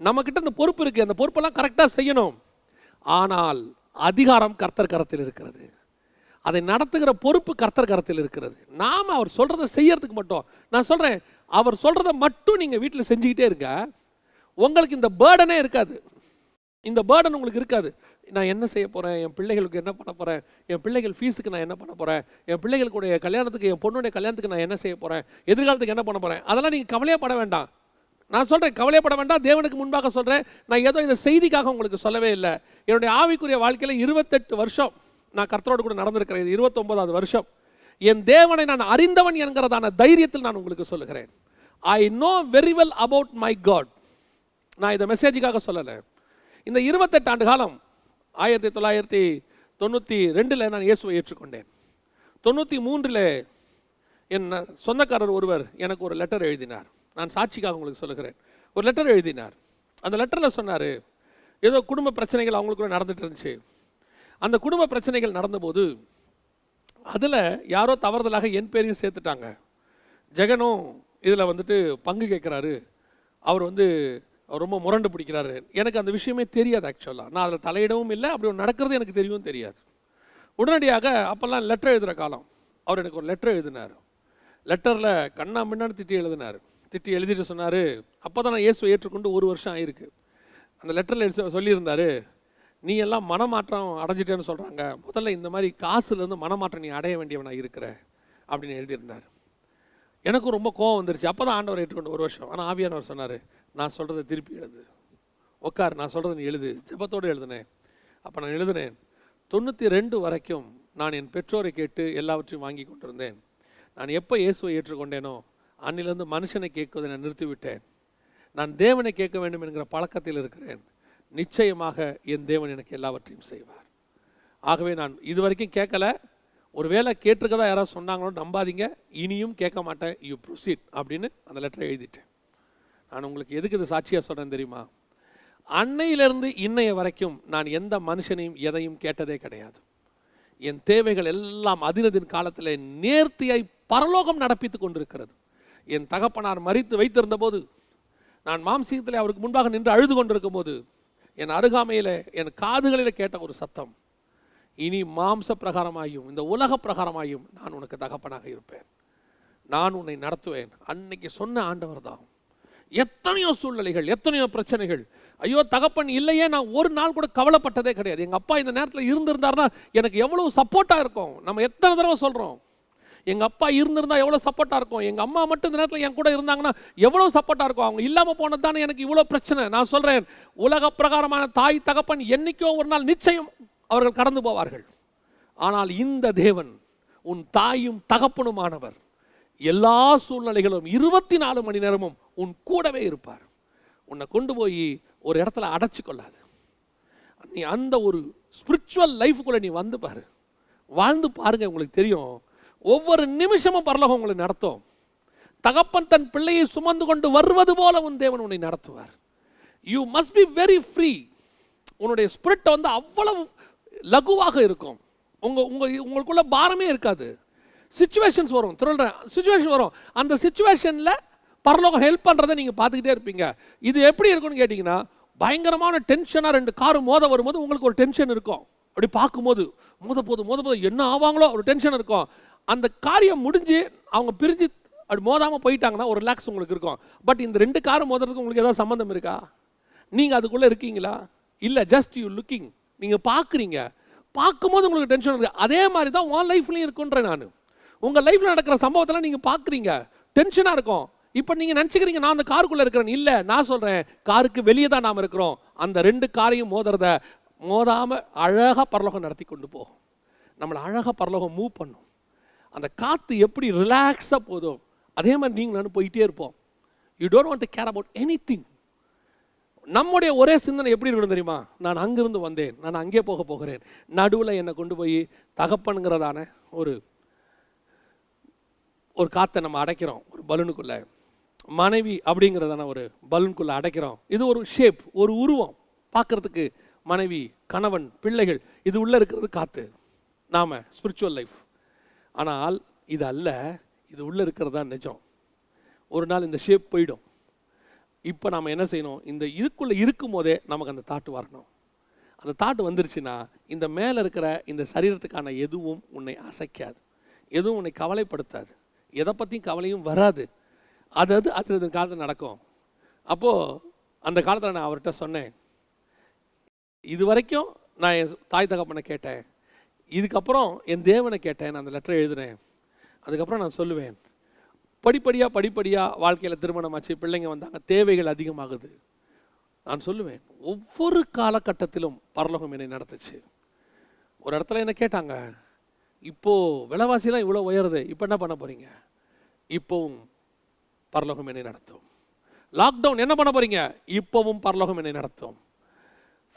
நம்மக்கிட்ட இந்த பொறுப்பு இருக்குது. அந்த பொறுப்பெல்லாம் கரெக்டாக செய்யணும். ஆனால் அதிகாரம் கர்த்தர் கரத்தில் இருக்கிறது. அதை நடத்துகிற பொறுப்பு கர்த்தர் கரத்தில் இருக்கிறது. நாம் அவர் சொல்கிறத செய்யறதுக்கு மட்டும், நான் சொல்கிறேன், அவர் சொல்கிறத மட்டும் நீங்கள் வீட்டில் செஞ்சுக்கிட்டே இருங்க, உங்களுக்கு இந்த பேர்டனே இருக்காது. இந்த பேர்டன் உங்களுக்கு இருக்காது. நான் என்ன செய்ய போகிறேன், என் பிள்ளைகளுக்கு என்ன பண்ண போகிறேன், என் பிள்ளைகள் ஃபீஸுக்கு நான் என்ன பண்ண போகிறேன், என் பிள்ளைகளுடைய கல்யாணத்துக்கு, என் பொண்ணுடைய கல்யாணத்துக்கு நான் என்ன செய்ய போகிறேன், எதிர்காலத்துக்கு என்ன பண்ண போகிறேன், அதெல்லாம் நீங்கள் கவலையப்பட வேண்டாம். நான் சொல்கிறேன், கவலையப்பட வேண்டாம். தேவனுக்கு முன்பாக சொல்கிறேன். நான் ஏதோ இந்த செய்திக்காக உங்களுக்கு சொல்லவே இல்லை. என்னுடைய ஆவிக்குரிய வாழ்க்கையில் 28 வருஷம் நான் கர்த்தரோடு கூட நடந்திருக்கிறேன். இது 29வது வருஷம். என் தேவனை நான் அறிந்தவன் என்கிறதான தைரியத்தில் நான் உங்களுக்கு சொல்லுகிறேன். I know very well about my God. நான் இதை மெசேஜுக்காக சொல்லலை. இந்த 28 ஆண்டு காலம் 1992 நான் இயேசுவை ஏற்றுக்கொண்டேன். 93 என் சொந்தக்காரர் ஒருவர் எனக்கு ஒரு லெட்டர் எழுதினார். நான் சாட்சிக்காக உங்களுக்கு சொல்லுகிறேன். ஒரு லெட்டர் எழுதினார். அந்த லெட்டரில் சொன்னார், ஏதோ குடும்ப பிரச்சனைகள் அவங்களுக்குள்ள நடந்துட்டு இருந்துச்சு. அந்த குடும்ப பிரச்சனைகள் நடந்தபோது அதில் யாரோ தவறுதலாக என் பேரையும் சேர்த்துட்டாங்க. ஜெகனும் இதில் வந்துட்டு பங்கு கேட்குறாரு. அவர் ரொம்ப முரண்டு பிடிக்கிறாரு. எனக்கு அந்த விஷயமே தெரியாது. ஆக்சுவலாக நான் அதில் தலையிடவும் இல்லை, அப்படி ஒன்று நடக்கிறது எனக்கு தெரியவும் தெரியாது. உடனடியாக அப்போல்லாம் லெட்டர் எழுதுகிற காலம், அவர் எனக்கு ஒரு லெட்டர் எழுதினார். லெட்டரில் கண்ணா மின்னான்னு திட்டி எழுதினார். திட்டி எழுதிட்டு சொன்னார், அப்போ தான் நான் இயேசுவை ஏற்றுக்கொண்டு 1 வருஷம் ஆகிருக்கு. அந்த லெட்டரில் சொல்லியிருந்தார், நீ எல்லாம் மனமாற்றம் அடைஞ்சிட்டேன்னு சொல்கிறாங்க, முதல்ல இந்த மாதிரி காசுலேருந்து மனமாற்றம் நீ அடைய வேண்டியவனாக இருக்கிற அப்படின்னு எழுதியிருந்தார். எனக்கும் ரொம்ப கோவம் வந்துருச்சு. அப்போ தான் ஆண்டவர் ஏற்றுக்கொண்டு 1 வருஷம். ஆனால் ஆவியானவர் சொன்னார், நான் சொல்கிறத திருப்பி எழுது, உட்கார், நான் சொல்கிறத நீ எழுது. ஜெபத்தோடு எழுதினேன். அப்போ நான் எழுதினேன், 92 வரைக்கும் நான் என் பெற்றோரை கேட்டு எல்லாவற்றையும் வாங்கி கொண்டிருந்தேன். நான் எப்போ இயேசுவை ஏற்றுக்கொண்டேனோ அன்னிலிருந்து மனுஷனை கேட்குவதை நான் நிறுத்திவிட்டேன். நான் தேவனை கேட்க வேண்டும் என்கிற பழக்கத்தில் இருக்கிறேன். நிச்சயமாக என் தேவன் எனக்கு எல்லாவற்றையும் செய்வார். ஆகவே நான் இதுவரைக்கும் கேட்கல, ஒரு வேளை கேட்டிருக்கதா யாராவது சொன்னாங்களோ நம்பாதீங்க, இனியும் கேட்க மாட்டேன், யூ ப்ரொசீட் அப்படின்னு அந்த லெட்டரை எழுதிட்டேன். நான் உங்களுக்கு எதுக்கு இது சாட்சியாக சொல்கிறேன் தெரியுமா? அன்னையிலிருந்து இன்னைய வரைக்கும் நான் எந்த மனுஷனையும் எதையும் கேட்டதே கிடையாது. என் தேவைகள் எல்லாம் அதினதின் காலத்தில் நேர்த்தியாய் பரலோகம் நடப்பித்து கொண்டிருக்கிறது. என் தகப்பனார் மரித்து வைத்திருந்த போது, நான் மாம்சீகத்தில் அவருக்கு முன்பாக நின்று அழுது கொண்டிருக்கும் போது, என் அருகாமையில் என் காதுகளில் கேட்ட ஒரு சத்தம், இனி மாம்ச பிரகாரமாயும் இந்த உலக பிரகாரமாயும் நான் உனக்கு தகப்பனாக இருப்பேன், நான் உன்னை நடத்துவேன். அன்னைக்கு சொன்ன ஆண்டவர் தான். எத்தனையோ சூழ்நிலைகள், எத்தனையோ பிரச்சனைகள், ஐயோ தகப்பன் இல்லையே நான் ஒரு நாள் கூட கவலைப்பட்டதே கிடையாது. எங்கள் அப்பா இந்த நேரத்தில் இருந்திருந்தாருன்னா எனக்கு எவ்வளோ சப்போர்ட்டாக இருக்கும். நம்ம எத்தனை தடவை சொல்கிறோம், எங்கள் அப்பா இருந்திருந்தால் எவ்வளோ சப்போர்ட்டாக இருக்கும், எங்கள் அம்மா மட்டும் இந்த நேரத்தில் என் கூட இருந்தாங்கன்னா எவ்வளோ சப்போர்ட்டாக இருக்கும். அவங்க இல்லாமல் போனது தானே எனக்கு இவ்வளோ பிரச்சனை. நான் சொல்கிறேன், உலக பிரகாரமான தாய் தகப்பன் என்றைக்கோ ஒரு நாள் நிச்சயம் அவர்கள் கடந்து போவார்கள். ஆனால் இந்த தேவன் உன் தாயும் தகப்பனுமானவர் எல்லா சூழ்நிலைகளும் 24 மணி நேரமும் உன் கூடவே இருப்பார். உன்னை கொண்டு போய் ஒரு இடத்துல அடைச்சி கொள்ளாது. நீ அந்த ஒரு ஸ்பிரிச்சுவல் லைஃபுக்குள்ளே நீ வந்து பாரு, வாழ்ந்து பாருங்க, உங்களுக்கு தெரியும். ஒவ்வொரு நிமிஷமும் பரலோகம் உங்களை நடத்தும். தகப்பன் தன் பிள்ளையை சுமந்து கொண்டு வருவது போல உன் தேவன் உன்னை நடத்துவார். You must be very free. உன்னுடைய ஸ்பிரிட் வந்து அவ்வளவு லகுவாக இருக்கும். உங்களுக்குள்ள பாரமே இருக்காது. சிச்சுவேஷன்ஸ் வரும், சிச்சுவேஷன் வரும். அந்த சிச்சுவேஷனில் பரலோகம் ஹெல்ப் பண்ணுறதை நீங்கள் பார்த்துக்கிட்டே இருப்பீங்க. இது எப்படி இருக்குன்னு கேட்டிங்கன்னா, பயங்கரமான டென்ஷனாக 2 காரு மோத வரும்போது உங்களுக்கு ஒரு டென்ஷன் இருக்கும். அப்படி பார்க்கும்போது மோத போது என்ன ஆவாங்களோ ஒரு டென்ஷன் இருக்கும். அந்த காரியம் முடிஞ்சு அவங்க பிரிஞ்சு அப்படி மோதாமல் போயிட்டாங்கன்னா ஒரு ரிலாக்ஸ் உங்களுக்கு இருக்கும். பட் இந்த 2 காரும் மோதுறதுக்கு உங்களுக்கு ஏதாவது சம்மந்தம் இருக்கா? நீங்கள் அதுக்குள்ளே இருக்கீங்களா? இல்லை, ஜஸ்ட் யூ லுக்கிங். நீங்கள் பார்க்குறீங்க, பார்க்கும்போது உங்களுக்கு டென்ஷன் இருக்குது. அதே மாதிரி தான் உன் லைஃப்லையும் இருக்குன்றேன் நான். உங்கள் லைஃப்பில் நடக்கிற சம்பவத்தெல்லாம் நீங்கள் பார்க்குறீங்க, டென்ஷனாக இருக்கும். இப்போ நீங்கள் நினச்சிக்கிறீங்க நான் அந்த காருக்குள்ளே இருக்கிறேன். இல்லை, நான் சொல்கிறேன், காருக்கு வெளியே தான் நாம் இருக்கிறோம். அந்த 2 காரையும் மோதாமல் அழகாக பரலோகம் நடத்தி கொண்டு போகும். நம்மளை அழகாக பரலோகம் மூவ் பண்ணும். அந்த காற்று எப்படி ரிலாக்ஸாக போதும், அதே மாதிரி நீங்கள் நானும் போயிட்டே இருப்போம். You don't want to care about anything. நம்முடைய ஒரே சிந்தனை எப்படி இருக்கணும் தெரியுமா? நான் அங்கிருந்து வந்தேன், நான் அங்கே போக போகிறேன். நடுவில் என்னை கொண்டு போய் தகப்பனுங்கிறதான ஒரு காற்றை நம்ம அடைக்கிறோம், ஒரு பலூனுக்குள்ளே. மனைவி அப்படிங்கிறதான ஒரு பலூனுக்குள்ளே அடைக்கிறோம். இது ஒரு ஷேப், ஒரு உருவம் பார்க்குறதுக்கு. மனைவி, கணவன், பிள்ளைகள், இது உள்ளே இருக்கிறது காற்று, நாம் ஸ்பிரிச்சுவல் லைஃப். ஆனால் இது அல்ல, இது உள்ளே இருக்கிறது தான் நிஜம். ஒரு நாள் இந்த ஷேப் போயிடும். இப்போ நாம் என்ன செய்யணும்? இந்த இதுக்குள்ளே இருக்கும் போதே நமக்கு அந்த தாட்டு வரணும். அந்த தாட்டு வந்துருச்சுன்னா இந்த மேலே இருக்கிற இந்த சரீரத்துக்கான எதுவும் உன்னை அசைக்காது, எதுவும் உன்னை கவலைப்படுத்தாது, எதை பற்றியும் கவலையும் வராது. அது காலத்தில் நடக்கும். அப்போது அந்த காலத்தில் நான் அவர்கிட்ட சொன்னேன், இது வரைக்கும் நான் என் தாய் தகப்பனை கேட்டேன், இதுக்கப்புறம் என் தேவனை கேட்டேன். நான் அந்த லெட்டரை எழுதுனேன். அதுக்கப்புறம் நான் சொல்லுவேன், படிப்படியாக வாழ்க்கையில் திருமணமாச்சு, பிள்ளைங்க வந்தாங்க, தேவைகள் அதிகமாகுது. நான் சொல்லுவேன், ஒவ்வொரு காலகட்டத்திலும் பரலோகம் என்னை நடத்துச்சு. ஒரு இடத்துல என்ன கேட்டாங்க, இப்போது விலைவாசிலாம் இவ்வளோ உயருது, இப்போ என்ன பண்ண போகிறீங்க? இப்போவும் பரலோகம் என்னை நடத்தும். லாக்டவுன் என்ன பண்ண போகிறீங்க? இப்போவும் பரலோகம் என்னை நடத்தும்.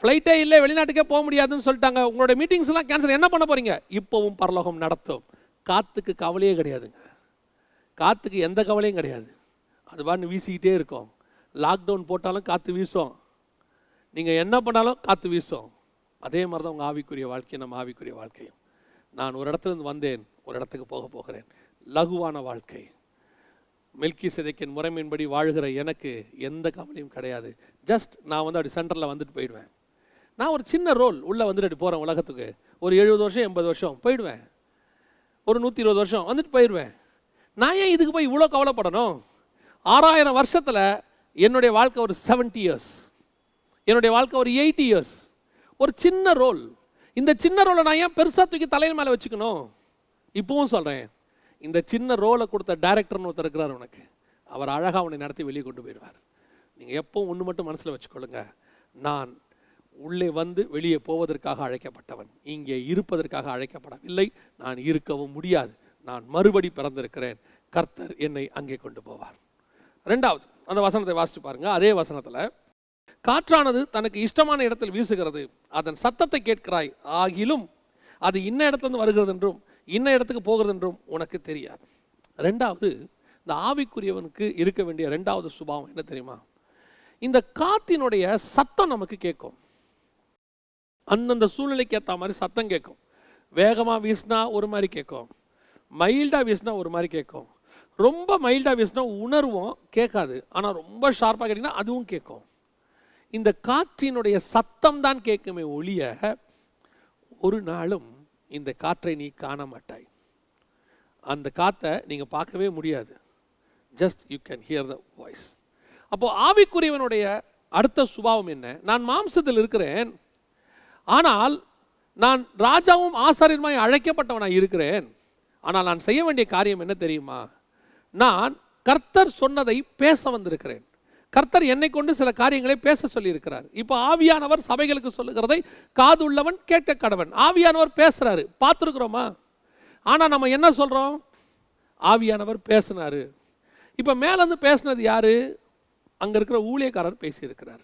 ஃப்ளைட்டே இல்லை, வெளிநாட்டுக்கே போக முடியாதுன்னு சொல்லிட்டாங்க, உங்களோட மீட்டிங்ஸ்லாம் கேன்சல், என்ன பண்ண போகிறீங்க? இப்போவும் பரலோகம் நடத்தும். காற்றுக்கு கவலையே கிடையாதுங்க, காற்றுக்கு எந்த கவலையும் கிடையாது. அது பாட்டு வீசிக்கிட்டே இருக்கும். லாக்டவுன் போட்டாலும் காற்று வீசும், நீங்கள் என்ன பண்ணாலும் காற்று வீசும். அதே மாதிரி தான் உங்கள் ஆவிக்குரிய வாழ்க்கையும் நம்ம ஆவிக்குரிய வாழ்க்கையும். நான் ஒரு இடத்துலேருந்து வந்தேன், ஒரு இடத்துக்கு போக போகிறேன். லகுவான வாழ்க்கை. மெல்கிசேதேக்கின் முறைமையின்படி வாழ்கிற எனக்கு எந்த கவலையும் கிடையாது. ஜஸ்ட் நான் அப்படி சென்டரில் வந்துட்டு போயிடுவேன். நான் ஒரு சின்ன ரோல் உள்ளே வந்துட்டு போகிறேன் உலகத்துக்கு. ஒரு 70 வருஷம் 80 வருஷம் போயிடுவேன், ஒரு 120 வருஷம் வந்துட்டு போயிடுவேன். நான் ஏன் இதுக்கு போய் இவ்வளோ கவலைப்படணும்? 6000 வருஷத்தில் என்னுடைய வாழ்க்கை ஒரு 70 இயர்ஸ், என்னுடைய வாழ்க்கை ஒரு 80 இயர்ஸ். ஒரு சின்ன ரோல். இந்த சின்ன ரோலை நான் ஏன் பெருசாக தூக்கி தலையில் மேலே வச்சுக்கணும்? இப்போவும் சொல்கிறேன், இந்த சின்ன ரோலை கொடுத்த டைரக்டர்னு ஒருத்தர் இருக்கிறார் உனக்கு, அவர் அழகாக உன்னை நடத்தி வெளியே கொண்டு போயிடுவார். நீங்கள் எப்பவும் ஒன்று மட்டும் மனசில் வச்சுக்கொள்ளுங்க, நான் உள்ளே வந்து வெளியே போவதற்காக அழைக்கப்பட்டவன், இங்கே இருப்பதற்காக அழைக்கப்படவில்லை. நான் இருக்கவும் முடியாது. நான் மறுபடி பிறந்திருக்கிறேன், கர்த்தர் என்னை அங்கே கொண்டு போவார். ரெண்டாவது அந்த வசனத்தை வாசித்து பாருங்க. அதே வசனத்தில், காற்றானது தனக்கு இஷ்டமான இடத்தில் வீசுகிறது, அதன் சத்தத்தை கேட்கிறாய், ஆகிலும் அது இன்ன இடத்துலேருந்து வருகிறது என்றும் இன்ன இடத்துக்கு போகிறது என்றும் உனக்கு தெரியாது. ரெண்டாவது, இந்த ஆவிக்குரியவனுக்கு இருக்க வேண்டிய ரெண்டாவது சுபாவம் என்ன தெரியுமா? இந்த காத்தினுடைய சத்தம் நமக்கு கேட்கும். அந்தந்த சூழ்நிலைக்கு ஏற்ற மாதிரி சத்தம் கேட்கும். வேகமாக வீசினா ஒரு மாதிரி கேட்கும், மைல்டாக வீசினா ஒரு மாதிரி கேட்கும், ரொம்ப மைல்டாக வீசினா உணர்வும் கேட்காது, ஆனால் ரொம்ப ஷார்ப்பாக கேட்டிங்கன்னா அதுவும் கேட்கும். இந்த காற்றினுடைய சத்தம் தான் கேட்குமே ஒழிய ஒரு நாளும் இந்த காற்றை நீ காண மாட்டாய். அந்த காற்றை நீங்கள் பார்க்கவே முடியாது. Just you can hear the voice. அப்போது ஆவிக்குரியவனுடைய அடுத்த சுபாவம் என்ன? நான் மாம்சத்தில் இருக்கிறேன், ஆனால் நான் ராஜாவும் ஆசாரியனுமாய் அழைக்கப்பட்டவனாய் இருக்கிறேன். ஆனால் நான் செய்ய வேண்டிய காரியம் என்ன தெரியுமா? நான் கர்த்தர் சொன்னதை பேச வந்திருக்கிறேன். கர்த்தர் என்னை கொண்டு சில காரியங்களை பேச சொல்லியிருக்கிறார். இப்போ ஆவியானவர் சபைகளுக்கு சொல்லுகிறதை காது உள்ளவன் கேட்க கடவன். ஆவியானவர் பேசுகிறாரு, பார்த்துருக்குறோமா? ஆனால் நம்ம என்ன சொல்கிறோம்? ஆவியானவர் பேசினார். இப்போ மேலேருந்து பேசினது யார்? அங்கே இருக்கிற ஊழியக்காரர் பேசியிருக்கிறார்.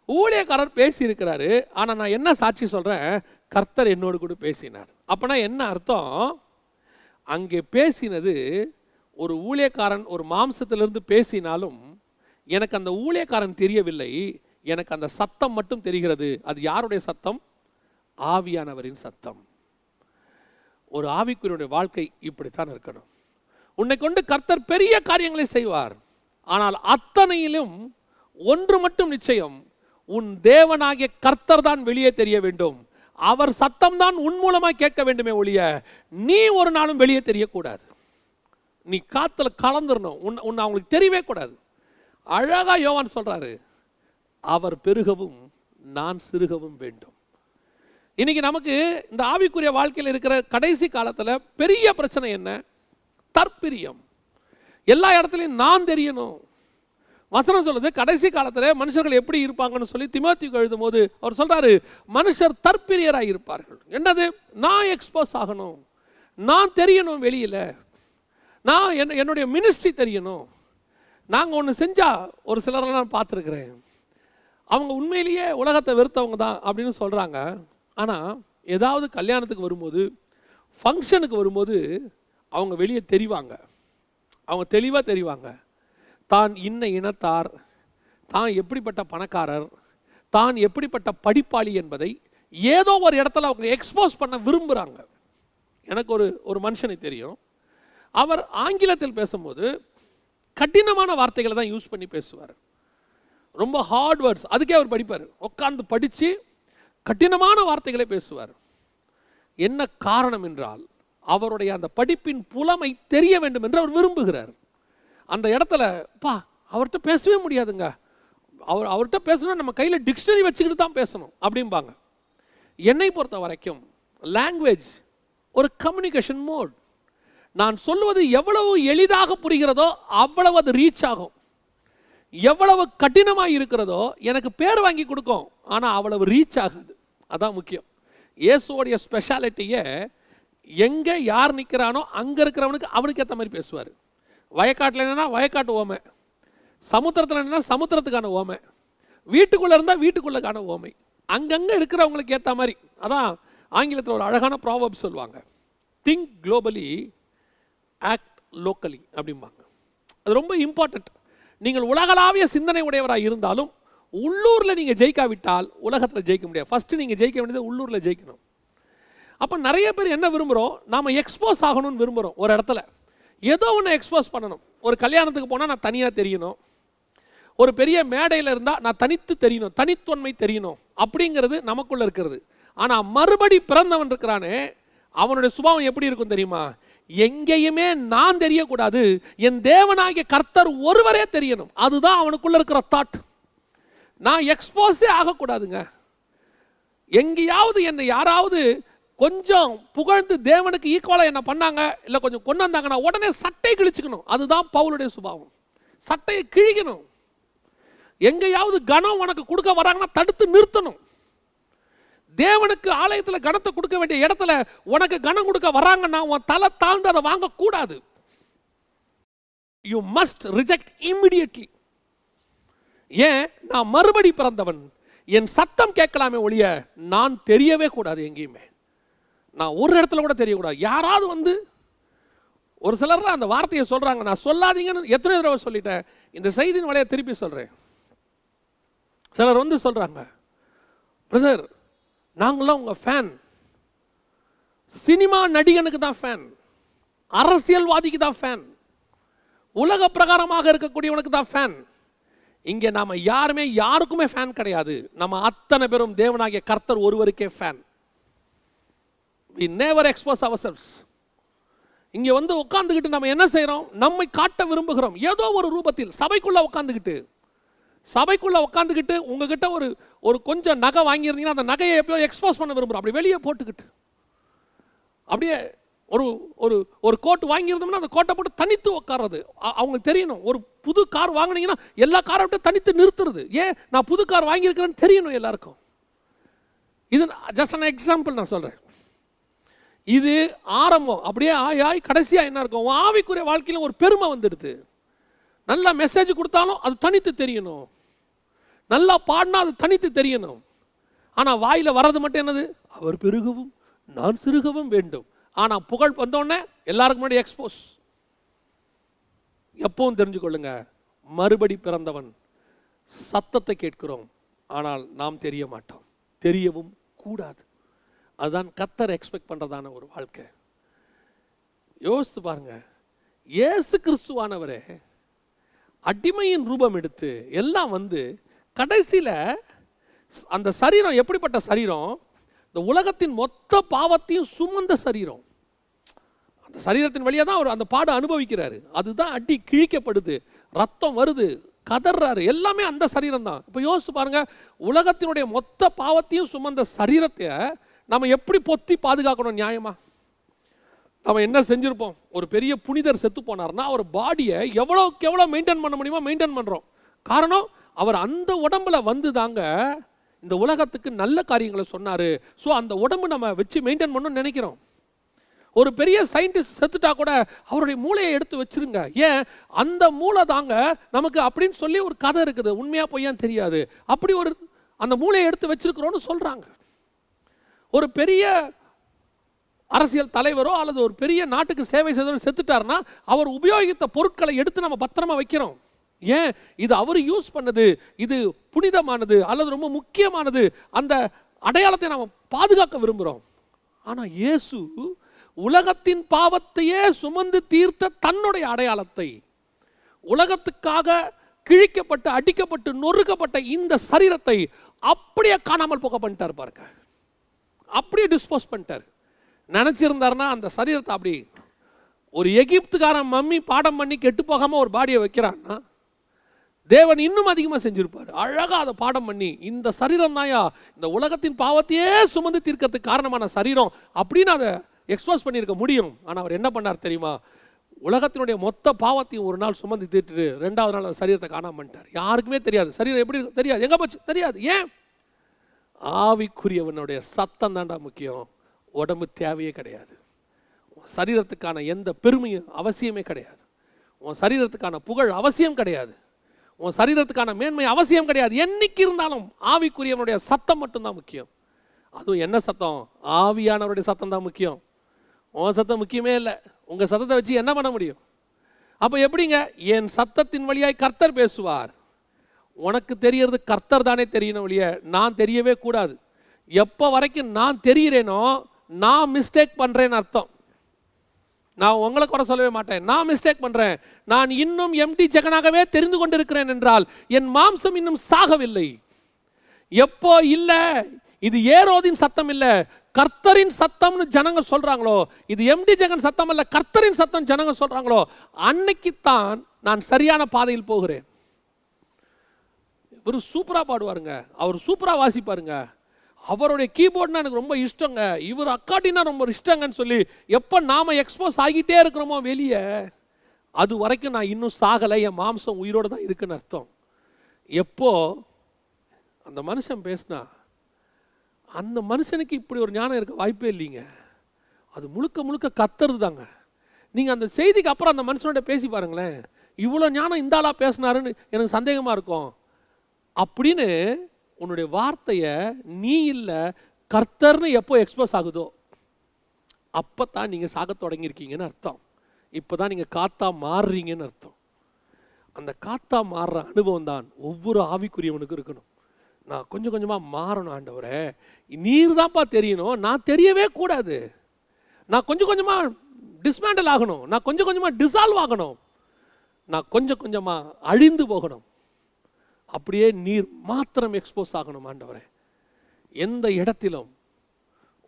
ஊழியக்காரர் பேசியிருக்கிறாரு, ஆனால் நான் என்ன சாட்சி சொல்கிறேன்? கர்த்தர் என்னோடு கூட பேசினார். அப்போனா என்ன அர்த்தம்? அங்கே பேசினது ஒரு ஊழியக்காரன் ஒரு மாம்சத்திலிருந்து பேசினாலும் எனக்கு அந்த ஊழியக்காரன் தெரியவில்லை, எனக்கு அந்த சத்தம் மட்டும் தெரிகிறது. அது யாருடைய சத்தம்? ஆவியானவரின் சத்தம். ஒரு ஆவிக்குரிய வாழ்க்கை இப்படித்தான் இருக்கணும். உன்னை கொண்டு கர்த்தர் பெரிய காரியங்களை செய்வார், ஆனால் அத்தனையிலும் ஒன்று மட்டும் நிச்சயம், உன் தேவனாகிய கர்த்தர் தான் வெளியே தெரிய வேண்டும். அவர் சத்தம் தான் உன் மூலமாக கேட்க வேண்டுமே ஒழிய நீ ஒரு நாளும் வெளியே தெரியக்கூடாது. நீ காத்துல கலந்துடணும், உன்னை அவங்களுக்கு தெரியவே கூடாது. அழகா யோவான் சொல்றாரு, அவர் பெருகவும் நான் சிறுகவும் வேண்டும். இன்னைக்கு நமக்கு இந்த ஆவிக்குரிய வாழ்க்கையில் இருக்கிற கடைசி காலத்தில் பெரிய பிரச்சனை என்ன? தற்பிரியம். எல்லா இடத்துலையும் நான் தெரியணும். வசனம் சொல்லுது, கடைசி காலத்தில் மனுஷர்கள் எப்படி இருப்பாங்கன்னு சொல்லி தீமோத்தேயுக்கு எழுதும் போது அவர் சொல்றாரு, மனுஷர் தற்பிரியராக இருப்பார்கள். என்னது? நான் எக்ஸ்போஸ் ஆகணும், நான் தெரியணும், வெளியில் நான் என்னுடைய மினிஸ்ட்ரி தெரியணும். நாங்கள் ஒன்று செஞ்சால் ஒரு சிலரெல்லாம் நான் பார்த்துருக்குறேன், அவங்க உண்மையிலேயே உலகத்தை வெறுத்தவங்க தான் அப்படின்னு சொல்கிறாங்க. ஆனால் ஏதாவது கல்யாணத்துக்கு வரும்போது, ஃபங்க்ஷனுக்கு வரும்போது அவங்க வெளியே தெரிவாங்க, அவங்க தெளிவாக தெரிவாங்க. தான் இன்ன இனத்தார், தான் எப்படிப்பட்ட பணக்காரர், தான் எப்படிப்பட்ட படிப்பாளி என்பதை ஏதோ ஒரு இடத்துல அவங்க எக்ஸ்போஸ் பண்ண விரும்புகிறாங்க. எனக்கு ஒரு மனுஷனை தெரியும், அவர் ஆங்கிலத்தில் பேசும்போது கடினமான வார்த்தைகளை தான் யூஸ் பண்ணி பேசுவார். ரொம்ப ஹார்ட் வேர்ட்ஸ், அதுக்கே அவர் படிப்பார், உட்கார்ந்து படித்து கடினமான வார்த்தைகளை பேசுவார். என்ன காரணம் என்றால் அவருடைய அந்த படிப்பின் புலமை தெரிய வேண்டும் என்று அவர் விரும்புகிறார். அந்த இடத்துல அவர்கிட்ட பேசவே முடியாதுங்க, அவர்கிட்ட பேசணும் நம்ம கையில் டிக்ஷனரி வச்சுக்கிட்டு தான் பேசணும் அப்படிம்பாங்க. என்னை பொறுத்த வரைக்கும் லாங்குவேஜ் ஒரு கம்யூனிகேஷன் மோட். நான் சொல்லுவது எவ்வளவு எளிதாக புரிகிறதோ அவ்வளவு அது ரீச் ஆகும். எவ்வளவு கடினமாக இருக்கிறதோ எனக்கு பேர் வாங்கி கொடுக்கும், ஆனால் அவ்வளவு ரீச் ஆகாது. அதான் முக்கியம். இயேசுவோடைய ஸ்பெஷாலிட்டியை எங்கே யார் நிற்கிறானோ அங்கே இருக்கிறவனுக்கு அவனுக்கு ஏற்ற மாதிரி பேசுவார். வயக்காட்டில் என்னென்னா வயக்காட்டு ஓமை, சமுத்திரத்தில் என்னென்னா சமுத்திரத்துக்கான ஓமை, வீட்டுக்குள்ளே இருந்தால் வீட்டுக்குள்ளேக்கான ஓமை, அங்கங்கே இருக்கிறவங்களுக்கு ஏற்ற மாதிரி. அதான் ஆங்கிலத்தில் ஒரு அழகான ப்ராவர்ப் சொல்லுவாங்க, திங்க் குளோபலி ஆக்ட் லோக்கலி அப்படிம்பாங்க. அது ரொம்ப இம்பார்ட்டண்ட். நீங்கள் உலகளாவிய சிந்தனை உடையவராக இருந்தாலும் உள்ளூரில் நீங்கள் ஜெயிக்காவிட்டால் உலகத்தில் ஜெயிக்க முடியாது. ஃபஸ்ட்டு நீங்கள் ஜெயிக்க வேண்டியது உள்ளூரில் ஜெயிக்கணும். அப்போ நிறைய பேர் என்ன விரும்புகிறோம்? நாம் எக்ஸ்போஸ் ஆகணும்னு விரும்புகிறோம். ஒரு இடத்துல ஏதோ ஒன்று எக்ஸ்போஸ் பண்ணணும். ஒரு கல்யாணத்துக்கு போனால் நான் தனியாக தெரியணும், ஒரு பெரிய மேடையில் இருந்தால் நான் தனித்து தெரியணும், தனித்தன்மை தெரியணும் அப்படிங்கிறது நமக்குள்ளே இருக்கிறது. ஆனால் மறுபடி பிறந்தவன் இருக்கிறானே, அவனுடைய சுபாவம் எப்படி இருக்கும் தெரியுமா? எங்கேயுமே நான் தெரியக்கூடாது, என் தேவனாகிய கர்த்தர் ஒருவரே தெரியணும். அதுதான் அவனுக்குள்ள இருக்கிற தாட். நான் எக்ஸ்போஸே ஆகக்கூடாதுங்க. எங்கேயாவது என்னை யாராவது கொஞ்சம் புகழ்ந்து தேவனுக்கு ஈக்குவலாக என்ன பண்ணாங்க, இல்லை கொஞ்சம் கொண்டு வந்தாங்கன்னா உடனே சட்டை கிழிச்சுக்கணும். அதுதான் பவுலுடைய சுபாவம். சட்டையை கிழிக்கணும். எங்கேயாவது கனம் உனக்கு கொடுக்க வராங்கன்னா தடுத்து நிறுத்தணும். தேவனுக்கு ஆலயத்தில் கனத்தை கொடுக்க வேண்டிய இடத்துல உனக்கு கனம் கொடுக்க வராங்கன்னா உன் தலை தாழ்ந்து அதை வாங்கக்கூடாது. You must reject immediately. ஏன்? நான் மறுபடி பிறந்தவன், என் சத்தம் கேட்கலாமே ஒழிய நான் தெரியவே கூடாது. எங்கேயுமே நான் ஒரு இடத்துல கூட தெரியக்கூடாது. யாராவது வந்து ஒரு சிலர் அந்த வார்த்தையை சொல்றாங்க, நான் சொல்லாதீங்கன்னு எத்தனை தடவை சொல்லிட்டேன். இந்த செய்தியின் வழியை திருப்பி சொல்றேன். சிலர் வந்து சொல்றாங்க, பிரதர் நாங்களாம் உங்க ஃபேன், சினிமா நடிகனுக்கு தான் ஃபேன், அரசியல்வாதிக்கு தான் ஃபேன், உலக பிரகாரமாக இருக்கக்கூடியவனுக்கு தான் ஃபேன். இங்கே நாம யாருமே யாருக்குமே ஃபேன் கிடையாது. நம்ம அத்தனை பேரும் தேவனாகிய கர்த்தர் ஒருவருக்கே fan. we never expose ourselves. இங்க வந்து உட்கார்ந்துகிட்டு நம்ம என்ன செய்யறோம்? நம்மை காட்ட விரும்புகிறோம் ஏதோ ஒரு ரூபத்தில். சபைக்குள்ள உட்கார்ந்துகிட்டு உங்ககிட்ட ஒரு கொஞ்சம் நகை வாங்கியிருந்தீங்கன்னா அந்த நகையை எப்பயோ எக்ஸ்போஸ் பண்ண விரும்புகிறோம். அப்படி வெளியே போட்டுக்கிட்டு அப்படியே ஒரு கோட் வாங்கியிருந்தோம்னா அந்த கோட்டை போட்டு தனித்து உட்கார்றது. அவங்களுக்கு தெரியணும். ஒரு புது கார் வாங்கினீங்கன்னா எல்லா காரை விட்டு தனித்து நிறுத்துறது. ஏன்? நான் புது கார் வாங்கியிருக்கிறேன்னு தெரியணும் எல்லாருக்கும். இது ஜஸ்ட் an எக்ஸாம்பிள் நான் சொல்றேன். இது ஆரம்பம். அப்படியே ஆய் கடைசியாக என்ன இருக்கும்? ஆவிக்குரிய வாழ்க்கையில் ஒரு பெருமை வந்துடுது. நல்லா மெசேஜ் கொடுத்தாலும் அது தனித்து தெரியணும், நல்லா பாடினா அது தனித்து தெரியணும். ஆனால் வாயில் வர்றது மட்டும் என்னது? அவர் பெருகவும் நான் சிறுகவும் வேண்டும். ஆனால் புகழ் வந்தோடனே எல்லாருக்கும் முன்னாடி எக்ஸ்போஸ். எப்பவும் தெரிஞ்சுக்கொள்ளுங்க, மறுபடி பிறந்தவன் சத்தத்தை கேட்கிறோம், ஆனால் நாம் தெரிய மாட்டோம், தெரியவும் கூடாது. அதுதான் கர்த்தர் எக்ஸ்பெக்ட் பண்றதான ஒரு வாழ்க்கை. யோசித்து பாருங்க, இயேசு கிறிஸ்துவானவரே அடிமையின் ரூபம் எடுத்து எல்லாம் வந்து கடைசியில அந்த சரீரம் எப்படிப்பட்ட சரீரம்? இந்த உலகத்தின் மொத்த பாவத்தையும் சுமந்த சரீரம். அந்த சரீரத்தின் வழியாக தான் அவர் அந்த பாடம் அனுபவிக்கிறாரு. அதுதான் அடி கிழிக்கப்படுது, ரத்தம் வருது, கதறாரு, எல்லாமே அந்த சரீரம் தான். இப்போ யோசிச்சு பாருங்க, உலகத்தினுடைய மொத்த பாவத்தையும் சுமந்த சரீரத்தை நம்ம எப்படி பொத்தி பாதுகாக்கணும்? நியாயமா நம்ம என்ன செஞ்சிருப்போம்? ஒரு பெரிய புனிதர் செத்து போனார்னா அவர் பாடியை எவ்வளோக்கு எவ்வளோ மெயின்டைன் பண்ண முடியுமோ மெயின்டைன் பண்ணுறோம். காரணம், அவர் அந்த உடம்புல வந்து தாங்க இந்த உலகத்துக்கு நல்ல காரியங்களை சொன்னார். ஸோ அந்த உடம்பு நம்ம வச்சு மெயின்டைன் பண்ணணும்னு நினைக்கிறோம். ஒரு பெரிய சயின்டிஸ்ட் செத்துட்டா கூட அவருடைய மூளையை எடுத்து வச்சிருங்க. ஏன்? அந்த மூளை தாங்க நமக்கு அப்படின்னு சொல்லி ஒரு கதை இருக்குது. உண்மையா பொய்யான்னு தெரியாது. அப்படி ஒரு அந்த மூளையை எடுத்து வச்சிருக்கிறோன்னு சொல்றாங்க. ஒரு பெரிய அரசியல் தலைவரோ அல்லது ஒரு பெரிய நாட்டுக்கு சேவை செய்தவர் செத்துட்டார்னா அவர் உபயோகித்த பொருட்களை எடுத்து நம்ம பத்திரமா வைக்கிறோம். ஏன்? இது அவர் யூஸ் பண்ணது, இது புனிதமானது அல்லது ரொம்ப முக்கியமானது. அந்த அடையாளத்தை நாம் பாதுகாக்க விரும்புகிறோம். ஆனால் இயேசு உலகத்தின் பாவத்தையே சுமந்து தீர்த்த தன்னுடைய அடையாளத்தை, உலகத்துக்காக கிழிக்கப்பட்டு அடிக்கப்பட்டு நொறுக்கப்பட்ட இந்த சரீரத்தை அப்படியே காணாமல் போக பண்ணிட்டார் பாருங்க. அப்படியே டிஸ்போஸ் பண்ணிட்டார். நினைச்சிருந்தாருன்னா அந்த சரீரத்தை அப்படி ஒரு எகிப்துக்காரன் மம்மி பாடம் பண்ணி கெட்டு போகாம ஒரு பாடியை வைக்கிறான்னா தேவன் இன்னும் அதிகமாக செஞ்சிருப்பார். அழகா அதை பாடம் பண்ணி, இந்த சரீரம் தாயா இந்த உலகத்தின் பாவத்தையே சுமந்து தீர்க்கிறதுக்கு காரணமான சரீரம் அப்படின்னு அதை எக்ஸ்போஸ் பண்ணியிருக்க முடியும். ஆனால் அவர் என்ன பண்ணார் தெரியுமா? உலகத்தினுடைய மொத்த பாவத்தையும் ஒரு நாள் சுமந்து தீர்த்துட்டு ரெண்டாவது நாள் அந்த சரீரத்தை காணாம பண்ணிட்டார். யாருக்குமே தெரியாது. சரீரம் எப்படி தெரியாது, எங்க போச்சு தெரியாது. ஏன்? ஆவிக்குரியவனுடைய சத்தம் தாண்டா முக்கியம். உடம்பு தேவையே கிடையாது. சரீரத்துக்கான எந்த பெருமையும் அவசியமே கிடையாது. உன் சரீரத்துக்கான புகழ் அவசியம் கிடையாது. உன் சரீரத்துக்கான மேன்மை அவசியம் கிடையாது. என்னைக்கு இருந்தாலும் ஆவிக்குரியவனுடைய சத்தம் மட்டும்தான் முக்கியம். அதுவும் என்ன சத்தம்? ஆவியானவருடைய சத்தம் தான் முக்கியம். உன் சத்தம் முக்கியமே இல்லை. உங்கள் சத்தத்தை வச்சு என்ன பண்ண முடியும்? அப்போ எப்படிங்க? என் சத்தத்தின் வழியாய் கர்த்தர் பேசுவார். உனக்கு தெரியறது கர்த்தர் தானே தெரியணும் வழிய நான் தெரியவே கூடாது. எப்போ வரைக்கும் நான் தெரிகிறேனோ நான் மிஸ்டேக் பண்ணுறேன்னு அர்த்தம். நான் உங்களை குறை சொல்லவே மாட்டேன். நான் மிஸ்டேக் பண்ணுறேன். நான் இன்னும் எம்டி ஜெகனாகவே தெரிந்து கொண்டிருக்கிறேன் என்றால் என் மாம்சம் இன்னும் சாகவில்லை. எப்போ இல்லை, இது ஏரோதின் சத்தம் இல்லை, கர்த்தரின் சத்தம்னு ஜனங்க சொல்றாங்களோ, இது எம்டி ஜெகன் சத்தம் அல்ல, கர்த்தரின் சத்தம் ஜனங்க சொல்றாங்களோ, அன்னைக்குத்தான் நான் சரியான பாதையில் போகிறேன். இவர் சூப்பராக பாடுவாருங்க, அவர் சூப்பராக வாசிப்பாருங்க, அவருடைய கீபோர்ட்னா எனக்கு ரொம்ப இஷ்டங்க, இவர் அக்காட்டினா ரொம்ப இஷ்டங்கன்னு சொல்லி எப்போ நாம் எக்ஸ்போஸ் ஆகிட்டே இருக்கிறோமோ வெளியே, அது வரைக்கும் நான் இன்னும் சாகலை, என் மாம்சம் உயிரோடு தான் இருக்குன்னு அர்த்தம். எப்போ அந்த மனுஷன் பேசினா அந்த மனுஷனுக்கு இப்படி ஒரு ஞானம் இருக்க வாய்ப்பே இல்லைங்க. அது முழுக்க முழுக்க கத்துறது தாங்க. நீங்கள் அந்த செய்திக்கு அப்புறம் அந்த மனுஷனோட பேசி பாருங்களேன், இவ்வளோ ஞானம் இந்த ஆளாக பேசினாருன்னு எனக்கு சந்தேகமாக இருக்கும். அப்படின்னு உன்னுடைய வார்த்தையை நீ இல்லை கர்த்தர்னு எப்போ எக்ஸ்பிரஸ் ஆகுதோ அப்போ தான் நீங்கள் சாக தொடங்கியிருக்கீங்கன்னு அர்த்தம். இப்போ தான் நீங்கள் காத்தா மாறுறீங்கன்னு அர்த்தம். அந்த காத்தா மாறுற அனுபவம் தான் ஒவ்வொரு ஆவிக்குரியவனுக்கும் இருக்கணும். நான் கொஞ்சம் கொஞ்சமாக மாறணும் ஆண்டவரே, நீர் தான்ப்பா தெரியணும், நான் தெரியவே கூடாது. நான் கொஞ்சம் கொஞ்சமாக டிஸ்மேண்டல் ஆகணும், நான் கொஞ்சம் கொஞ்சமாக டிசால்வ் ஆகணும், நான் கொஞ்சம் கொஞ்சமாக அழிந்து போகணும். அப்படியே நீர் மாத்திரம் எக்ஸ்போஸ் ஆகணும் ஆண்டவரே. எந்த இடத்திலும்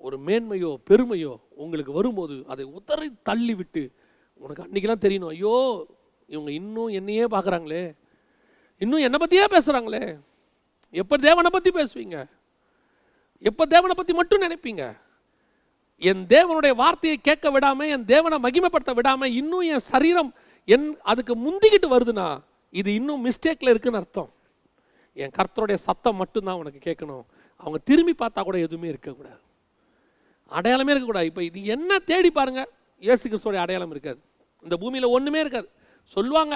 ஒரு மேன்மையோ பெருமையோ உங்களுக்கு வரும்போது அதை உதறி தள்ளி விட்டு, உனக்கு அன்றைக்கெல்லாம் தெரியணும், ஐயோ இவங்க இன்னும் என்னையே பார்க்குறாங்களே, இன்னும் என்னை பற்றியே பேசுகிறாங்களே. எப்போ தேவனை பற்றி பேசுவீங்க? எப்போ தேவனை பற்றி மட்டும் நினைப்பீங்க? என் தேவனுடைய வார்த்தையை கேட்க விடாமல், என் தேவனை மகிமைப்படுத்த விடாமல் இன்னும் என் சரீரம் அதுக்கு முந்திக்கிட்டு வருதுன்னா இது இன்னும் மிஸ்டேக்கில் இருக்குன்னு அர்த்தம். என் கர்த்தருடைய சத்தம் மட்டும்தான் உனக்கு கேட்கணும். அவங்க திரும்பி பார்த்தா கூட எதுவுமே இருக்கக்கூடாது, அடையாளமே இருக்கக்கூடாது. இப்போ இது என்ன தேடி பாருங்க, இயேசு கிறிஸ்துவோடைய அடையாளம் இருக்காது, இந்த பூமியில் ஒன்றுமே இருக்காது. சொல்லுவாங்க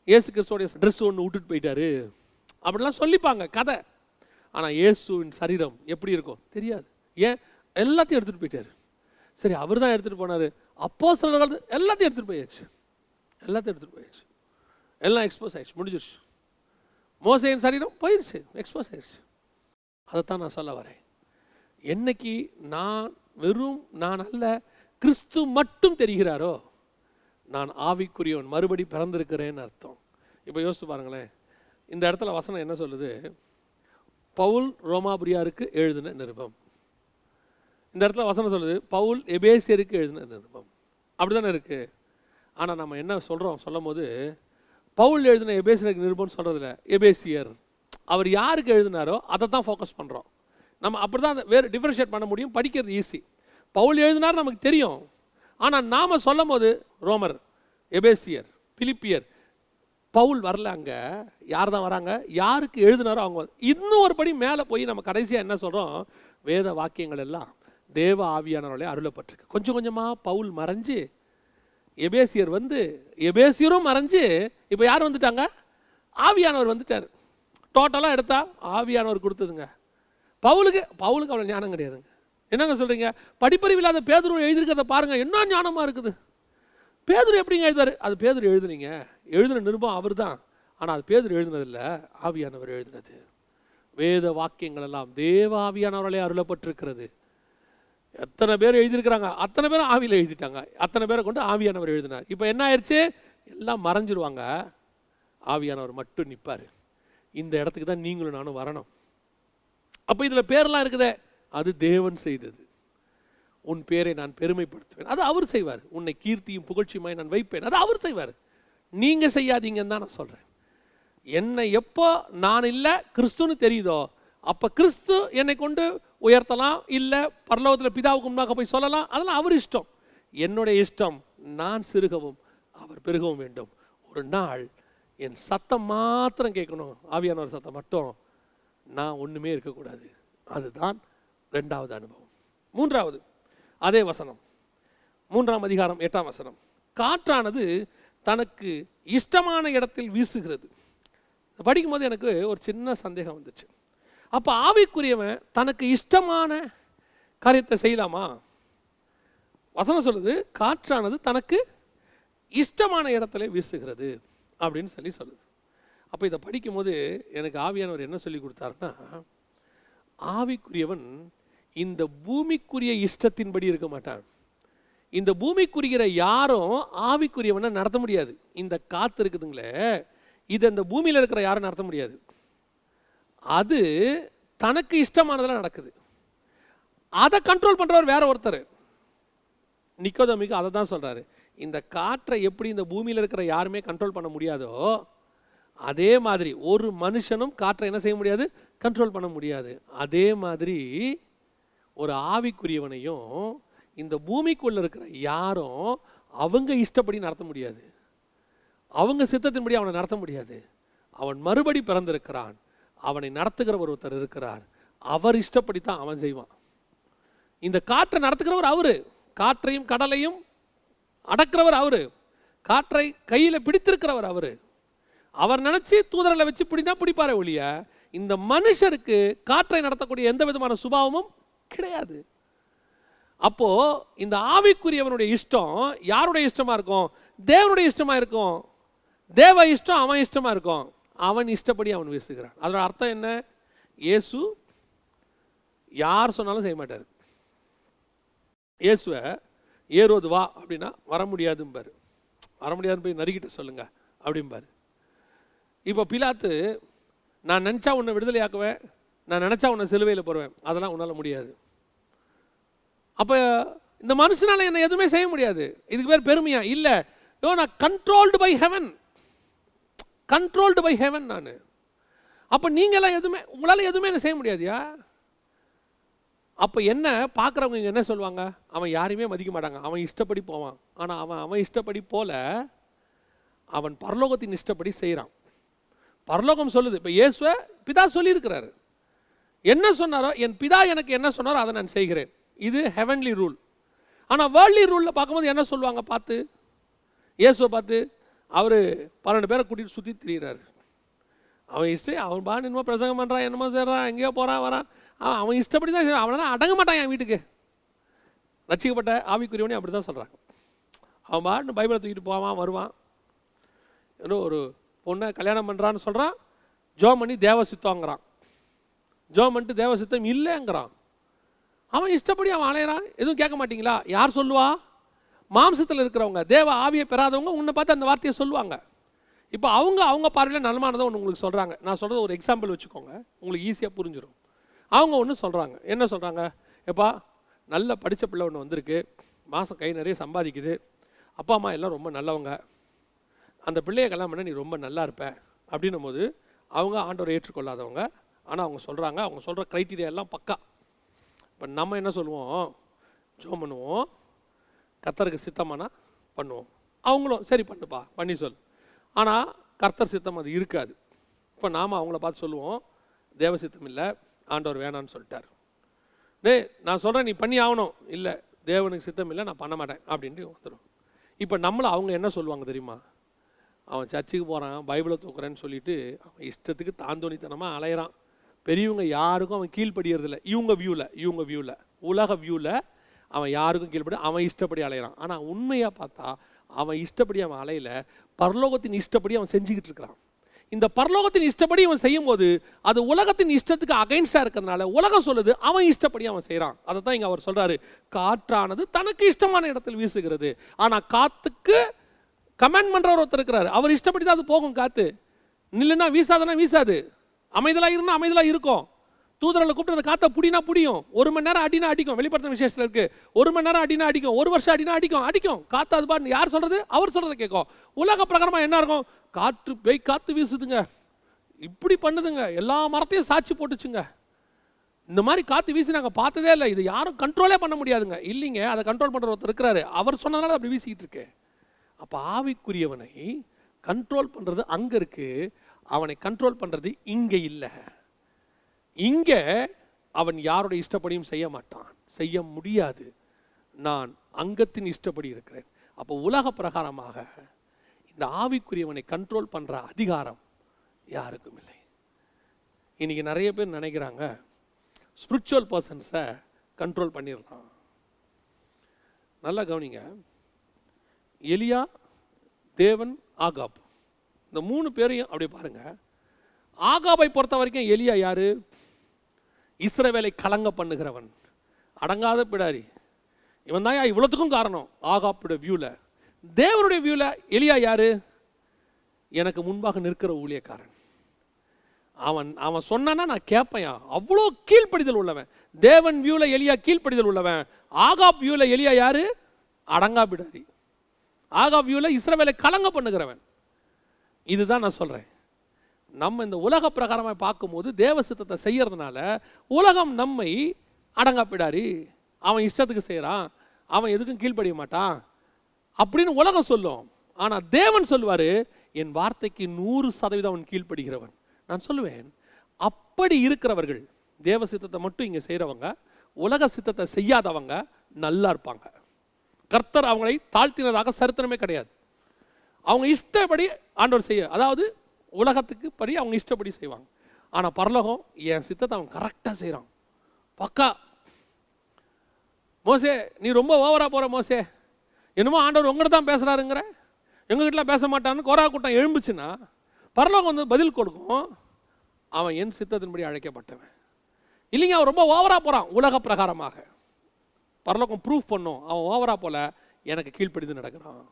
இயேசு கிறிஸ்துவோடைய ட்ரெஸ் ஒன்று விட்டுட்டு போயிட்டாரு அப்படிலாம் சொல்லிப்பாங்க கதை. ஆனால் இயேசுவின் சரீரம் எப்படி இருக்கும் தெரியாது. ஏன்? எல்லாத்தையும் எடுத்துகிட்டு போயிட்டாரு. சரி, அவர் தான் எடுத்துகிட்டு போனார், அப்போஸ்தலர்கள் எல்லாத்தையும் எடுத்துகிட்டு போயாச்சு, எல்லாத்தையும் எடுத்துகிட்டு போயாச்சு, எல்லாம் எக்ஸ்போஸ் ஆயிடுச்சு, முடிஞ்சிருச்சு. மோசேயின் சரீரம் போயிடுச்சு, எக்ஸ்போஸ் ஆயிடுச்சு. அதைத்தான் நான் சொல்ல வரேன். என்னைக்கு நான் அல்ல கிறிஸ்து மட்டும் தெரிகிறாரோ நான் ஆவிக்குரியவன், மறுபடி பிறந்திருக்கிறேன்னு அர்த்தம். இப்போ யோசித்து பாருங்களேன், இந்த இடத்துல வசனம் என்ன சொல்லுது? பவுல் ரோமாபுரியாருக்கு எழுதின நிருபம். இந்த இடத்துல வசனம் சொல்லுது பவுல் எபேசியருக்கு எழுதின நிருபம். அப்படி தானே இருக்குது. ஆனால் நம்ம என்ன சொல்லும் போது பவுல் எழுதின எபேசியருக்கு நிருபம்னு சொல்கிறதில்ல, எபேசியர் அவர் யாருக்கு எழுதினாரோ அதை தான் ஃபோக்கஸ் பண்ணுறோம். நம்ம அப்படி தான் வேறு டிஃப்ரென்ஷியேட் பண்ண முடியும், படிக்கிறது ஈஸி. பவுல் எழுதினார் நமக்கு தெரியும், ஆனால் நாம் சொல்லும் போது ரோமர், எபேசியர், பிலிப்பியர், பவுல் வரல, அங்கே யார் தான் வராங்க, யாருக்கு எழுதினாரோ அவங்க. இன்னும் ஒரு படி மேலே போய் நம்ம கடைசியாக என்ன சொல்கிறோம், வேத வாக்கியங்கள் எல்லாம் தேவ ஆவியானவர்களே அருளப்பட்டிருக்கு. கொஞ்சம் கொஞ்சமாக பவுல் மறைஞ்சு எபேசியர் வந்து, எபேசியரும் மறைஞ்சு இப்போ யார் வந்துட்டாங்க, ஆவியானவர் வந்துட்டார். டோட்டலாக எடுத்தா ஆவியானவர் கொடுத்ததுங்க. பவுலுக்கு அவ்வளோ ஞானம் கிடையாதுங்க. என்னங்க சொல்கிறீங்க? படிப்பறிவு இல்லாத பேதுரு எழுதியிருக்கிறத பாருங்கள், என்ன ஞானமாக இருக்குது. பேதுரு எப்படிங்க எழுதுவார்? அது பேதுரு எழுதுனீங்க, எழுதின நிருபம் அவர் தான், ஆனால் அது பேதுரு எழுதினதில்லை, ஆவியானவர் எழுதினது. வேத வாக்கியங்கள் எல்லாம் தேவ ஆவியானவர்களே அருளப்பட்டிருக்கிறது. எத்தனை பேர் எழுதியிருக்கிறாங்க, அத்தனை பேரும் ஆவியில் எழுதிட்டாங்க, அத்தனை பேரை கொண்டு ஆவியானவர் எழுதினார். இப்போ என்ன ஆயிடுச்சு? எல்லாம் மறைஞ்சிருவாங்க, ஆவியானவர் மட்டும் நிற்பார். இந்த இடத்துக்கு தான் நீங்களும் நானும் வரணும். அப்போ இதில் பேரெல்லாம் இருக்குதே, அது தேவன் செய்தது. உன் பேரை நான் பெருமைப்படுத்துவேன், அது அவர் செய்வார். உன்னை கீர்த்தியும் புகழ்ச்சியுமாய் நான் வைப்பேன், அது அவர் செய்வார். நீங்கள் செய்யாதீங்கன்னு தான் நான் சொல்கிறேன். என்னை எப்போ நான் இல்லை கிறிஸ்துன்னு தெரியுதோ அப்போ கிறிஸ்து என்னை கொண்டு உயர்த்தலாம், இல்லை பரலோகத்தில் பிதாவுக்கு முன்னாக போய் சொல்லலாம், அதெல்லாம் அவர் இஷ்டம். என்னுடைய இஷ்டம், நான் சிறுகவும் அவர் பெருகவும் வேண்டும். ஒரு நாள் என் சத்தம் மாத்திரம் கேட்கணும், ஆவியானவர் சத்தம் மட்டும், நான் ஒன்றுமே இருக்கக்கூடாது. அதுதான் ரெண்டாவது அனுபவம். மூன்றாவது அதே வசனம், 3ஆம் அதிகாரம் 8ஆம் வசனம். காற்றானது தனக்கு இஷ்டமான இடத்தில் வீசுகிறது. படிக்கும்போது எனக்கு ஒரு சின்ன சந்தேகம் வந்துச்சு. அப்போ ஆவிக்குரியவன் தனக்கு இஷ்டமான காரியத்தை செய்யலாமா? வசனம் சொல்லுது காற்றானது தனக்கு இஷ்டமான இடத்துல வீசுகிறது அப்படின்னு சொல்லுது. அப்போ இதை படிக்கும்போது எனக்கு ஆவியானவர் என்ன சொல்லி கொடுத்தாருன்னா, ஆவிக்குரியவன் இந்த பூமிக்குரிய இஷ்டத்தின்படி இருக்க மாட்டான். இந்த பூமிக்குரிய யாரும் ஆவிக்குரியவனை நடத்த முடியாது. இந்த காற்று இருக்குதுங்களே, இது அந்த பூமியில் இருக்கிற யாரும் நடத்த முடியாது. அது தனக்கு இஷ்டமானதெல்லாம் நடக்குது. அதை கண்ட்ரோல் பண்ணுறவர் வேற ஒருத்தர். நிக்கோதேமுக்கு அதை தான் சொல்கிறாரு, இந்த காற்றை எப்படி இந்த பூமியில் இருக்கிற யாருமே கண்ட்ரோல் பண்ண முடியாதோ அதே மாதிரி ஒரு மனுஷனும் காற்றை என்ன செய்ய முடியாது, கண்ட்ரோல் பண்ண முடியாது. அதே மாதிரி ஒரு ஆவிக்குரியவனையும் இந்த பூமிக்குள்ளே இருக்கிற யாரும் அவங்க இஷ்டப்படி நடத்த முடியாது, அவங்க சித்தத்தின்படி அவனை நடத்த முடியாது. அவன் மறுபடி பிறந்திருக்கிறான், அவனை நடத்துகிற ஒருத்தர் இருக்கிறார். அவர் இஷ்டப்படித்தான் அவன் செய்வான். இந்த காற்றை நடத்துகிறவர் அவரு, காற்றையும் கடலையும் அடக்கிறவர் அவரு, காற்றை கையில் பிடித்திருக்கிறவர் அவரு. அவர் நினைச்சு தூதர்களை வச்சு பிடினா பிடிப்பாரே ஒழிய இந்த மனுஷருக்கு காற்றை நடத்தக்கூடிய எந்த விதமான சுபாவமும் கிடையாது. அப்போ இந்த ஆவிக்குரியவனுடைய இஷ்டம் யாருடைய இஷ்டமா இருக்கும்? தேவனுடைய இஷ்டமா இருக்கும். தேவ இஷ்டம் அவன் இஷ்டமா இருக்கும். அவன் இஷ்டப்படி அவன் வீசுகிறான். அதோட அர்த்தம் என்ன? இயேசு யார் சொன்னாலும் செய்ய மாட்டார். இயேசுவை ஏரோது வா அப்படின்னா வர முடியாதும்பார். வர முடியாதுன்னு போய் நறுக்கிட்டு சொல்லுங்க அப்படிம்பார். இப்போ பிலாத்து, நான் நினச்சா உன்னை விடுதலை ஆக்குவேன், நான் நினச்சா உன்னை சிலுவையில் போடுவேன், அதெல்லாம் உன்னால் முடியாது. அப்போ இந்த மனுஷனால என்ன எதுவுமே செய்ய முடியாது. இதுக்கு பேர் பெருமையா? இல்லை. நான் controlled by heaven, controlled by heaven நான். அப்போ நீங்களாம் எதுவுமே, உங்களால் எதுவுமே என்ன செய்ய முடியாதியா? அப்போ என்ன பார்க்குறவங்க இங்கே என்ன சொல்லுவாங்க? அவன் யாரையுமே மதிக்க மாட்டாங்க, அவன் இஷ்டப்படி போவான். ஆனால் அவன் இஷ்டப்படி போல அவன் பரலோகத்தின் இஷ்டப்படி செய்கிறான். பரலோகம் சொல்லுது. இப்போ இயேசுவை பிதா சொல்லியிருக்கிறாரு. என்ன சொன்னாரோ, என் பிதா எனக்கு என்ன சொன்னாரோ அதை நான் செய்கிறேன். இது ஹெவன்லி ரூல். ஆனால் வேர்ல்ட்லி ரூலில் பார்க்கும்போது என்ன சொல்லுவாங்க? பார்த்து இயேசுவை பார்த்து அவர் 12 பேரை கூட்டிகிட்டு சுற்றி திரிகிறார். அவன் இஷ்டம், அவன் பா என்னமோ பிரசங்கம் பண்ணுறான், என்னமோ செய்கிறான், எங்கேயோ போகிறான் வரான், அவன் இஷ்டப்படி தான் செய்வான். அவனா அடங்க மாட்டான் என் வீட்டுக்கு. ரட்சிக்கப்பட்ட ஆவிக்குரியவனே அப்படி தான் சொல்கிறாங்க. அவன் பாட்டு பைபிளை தூக்கிட்டு போவான் வருவான். ஏதோ ஒரு பொண்ணை கல்யாணம் பண்ணுறான்னு சொல்கிறான், ஜோம் பண்ணி தேவசித்தங்கிறான். ஜோம் பண்ணிட்டு தேவசித்தம் இல்லைங்கிறான். அவன் இஷ்டப்படி அவன் அலையிறான். எதுவும் கேட்க மாட்டீங்களா? யார் சொல்லுவா? மாம்சத்தில் இருக்கிறவங்க, தேவ ஆவியை பெறாதவங்க உன்னை பார்த்து அந்த வார்த்தையை சொல்லுவாங்க. இப்போ அவங்க பார்வையில் நலமானதை ஒன்று உங்களுக்கு சொல்கிறாங்க. நான் சொல்கிறது ஒரு எக்ஸாம்பிள் வச்சுக்கோங்க, உங்களுக்கு ஈஸியாக புரிஞ்சிடும். அவங்க ஒன்று சொல்கிறாங்க. என்ன சொல்கிறாங்க? எப்பா நல்ல படித்த பிள்ளை ஒன்று வந்திருக்கு, மாதம் கை நிறைய சம்பாதிக்குது, அப்பா அம்மா எல்லாம் ரொம்ப நல்லவங்க, அந்த பிள்ளையை கல்யாணம் பண்ண நீ ரொம்ப நல்லா இருப்ப அப்படின்னும் போது அவங்க ஆண்டவரை ஏற்றுக்கொள்ளாதவங்க. ஆனால் அவங்க சொல்கிறாங்க, அவங்க சொல்கிற க்ரைட்டீரியா எல்லாம் பக்கா. இப்போ நம்ம என்ன சொல்லுவோம்? ஜோம் பண்ணுவோம், கர்த்தருக்கு சித்தமானா பண்ணுவோம். அவங்களும் சரி பண்ணுப்பா பண்ணி சொல். ஆனால் கர்த்தர் சித்தம் அது இருக்காது. இப்போ நாம் அவங்கள பார்த்து சொல்லுவோம், தேவ சித்தம் இல்லை, ஆண்டவர் வேணான்னு சொல்லிட்டார். நான் சொல்கிறேன் நீ பண்ணி ஆகணும். இல்லை, தேவனுக்கு சித்தம் இல்லை, நான் பண்ண மாட்டேன் அப்படின்ட்டு வந்துடும். இப்போ நம்மளை அவங்க என்ன சொல்லுவாங்க தெரியுமா? அவன் சர்ச்சுக்கு போகிறான், பைபிளை தூக்குறேன்னு சொல்லிட்டு அவன் இஷ்டத்துக்கு தாந்தோணித்தனமாக அலையிறான். பெரியவங்க யாருக்கும் அவன் கீழ்படியறதில்லை. இவங்க வியூவில் உலக வியூவில் அவன் யாருக்கும் கீழ்படி, அவன் இஷ்டப்படி அலையிறான். ஆனால் உண்மையாக பார்த்தா அவன் இஷ்டப்படி அவன் அலையில, பரலோகத்தின் இஷ்டப்படி அவன் செஞ்சுக்கிட்டு இருக்கிறான். இந்த பரலோகத்தின் இஷ்டப்படி அவன் செய்யும் போது அது உலகத்தின் இஷ்டத்துக்கு அகைன்ஸ்டாக இருக்கிறதுனால உலகம் சொல்லுது அவன் இஷ்டப்படி அவன் செய்கிறான். அதை தான் இங்கே அவர் சொல்கிறாரு, காற்றானது தனக்கு இஷ்டமான இடத்தில் வீசுகிறது. ஆனால் காற்றுக்கு கமெண்ட் பண்ணுறவர் ஒருத்தர் இருக்கிறார், அவர் இஷ்டப்படி தான் அது போகும். காற்று நில்லுன்னா வீசாதுன்னா வீசாது, அமைதலாக இருந்தால் அமைதலாக இருக்கும். தூதர்களை கூப்பிட்டு அந்த காற்றை புடினா புடியும், 1 மணி நேரம் அடினா அடிக்கும். வெளிப்படுத்தின விசேஷத்தில் இருக்குது, 1 மணி நேரம் அடினா அடிக்கும், 1 வருஷம் அடினா அடிக்கும். காற்று அது பாட்டு யார் சொல்கிறது? அவர் சொல்கிறத கேட்கும். உலக பிரகாரமாக என்ன இருக்கும்? காற்று பேய் காற்று வீசுதுங்க, இப்படி பண்ணுதுங்க, எல்லா மரத்தையும் சாட்சி போட்டுச்சுங்க, இந்த மாதிரி காற்று வீசி நாங்கள் பார்த்ததே இல்லை, இது யாரும் கண்ட்ரோலே பண்ண முடியாதுங்க. இல்லைங்க, அதை கண்ட்ரோல் பண்ணுற ஒருத்தர் இருக்கிறாரு, அவர் சொன்னதுனால அப்படி வீசிக்கிட்டு இருக்கு. அப்போ ஆவிக்குரியவனை கண்ட்ரோல் பண்ணுறது அங்கே இருக்குது, அவனை கண்ட்ரோல் பண்ணுறது இங்கே இல்லை. இங்கே அவன் யாருடைய இஷ்டப்படியும் செய்ய மாட்டான், செய்ய முடியாது. நான் அங்கத்தின் இஷ்டப்படி இருக்கிறேன். அப்போ உலக பிரகாரமாக இந்த ஆவிக்குரியவனை கண்ட்ரோல் பண்ணுற அதிகாரம் யாருக்கும் இல்லை. இன்றைக்கி நிறைய பேர் நினைக்கிறாங்க ஸ்பிரிச்சுவல் பர்சன்ஸை கண்ட்ரோல் பண்ணிடலாம். நல்லா கவனிங்க, எலியா, தேவன், ஆகாப், இந்த 3 பேரையும் அப்படி பாருங்கள். ஆகாபை பொறுத்த வரைக்கும் எலியா யார்? இஸ்ரவேலை கலங்க பண்ணுகிறவன், அடங்காத பிடாரி, இவன் தான் இவ்வளோத்துக்கும் காரணம் ஆகாப்புடைய வியூவில். தேவனுடைய வியூவில் எலியா யார்? எனக்கு முன்பாக நிற்கிற ஊழியக்காரன். அவன் சொன்னான்னா நான் கேட்பேன், அவ்வளோ கீழ்ப்படிதல் உள்ளவன். தேவன் வியூவில் எலியா கீழ்ப்படிதல் உள்ளவன். ஆகாப் வியூவில் எலியா யார்? அடங்கா பிடாரி. ஆகாப் வியூவில் இஸ்ரவேலை கலங்க பண்ணுகிறவன். இதுதான் நான் சொல்கிறேன். நம்ம இந்த உலக பிரகாரமாக பார்க்கும்போது தேவ சித்தத்தை செய்யறதுனால உலகம் நம்மை அடங்கா பிடாரி, அவன் இஷ்டத்துக்கு செய்கிறான், அவன் எதுக்கும் கீழ்ப்படிய மாட்டான் அப்படின்னு உலகம் சொல்லும். ஆனால் தேவன் சொல்லுவார், என் வார்த்தைக்கு 100% அவன் கீழ்ப்படுகிறவன். நான் சொல்லுவேன், அப்படி இருக்கிறவர்கள் தேவ சித்தத்தை மட்டும் இங்கே செய்கிறவங்க, உலக சித்தத்தை செய்யாதவங்க நல்லா இருப்பாங்க. கர்த்தர் அவங்களை தாழ்த்தினதாக சரித்திரமே கிடையாது. அவங்க இஷ்டப்படி ஆண்டவர் செய்ய, அதாவது உலகத்துக்கு படி அவங்க இஷ்டப்படி செய்வாங்க. ஆனால் பரலோகம் என் சித்தத்தை அவன் கரெக்டாக செய்கிறான், பக்கா. மோசே நீ ரொம்ப ஓவராக போகிற மோசே, என்னமோ ஆண்டவர் உங்கள்கிட்ட தான் பேசுகிறாருங்கிற, எங்ககிட்டலாம் பேச மாட்டான்னு கோரா கூட்டம் எழும்புச்சுன்னா பரலோகம் வந்து பதில் கொடுக்கும், அவன் என் சித்தத்தின்படி அழைக்கப்பட்டவன். இல்லைங்க அவன் ரொம்ப ஓவராக போகிறான் உலக பிரகாரமாக, பரலோகம் ப்ரூஃப் பண்ணும் அவன் ஓவராக போல எனக்கு கீழ்ப்படிந்து நடக்கிறான்.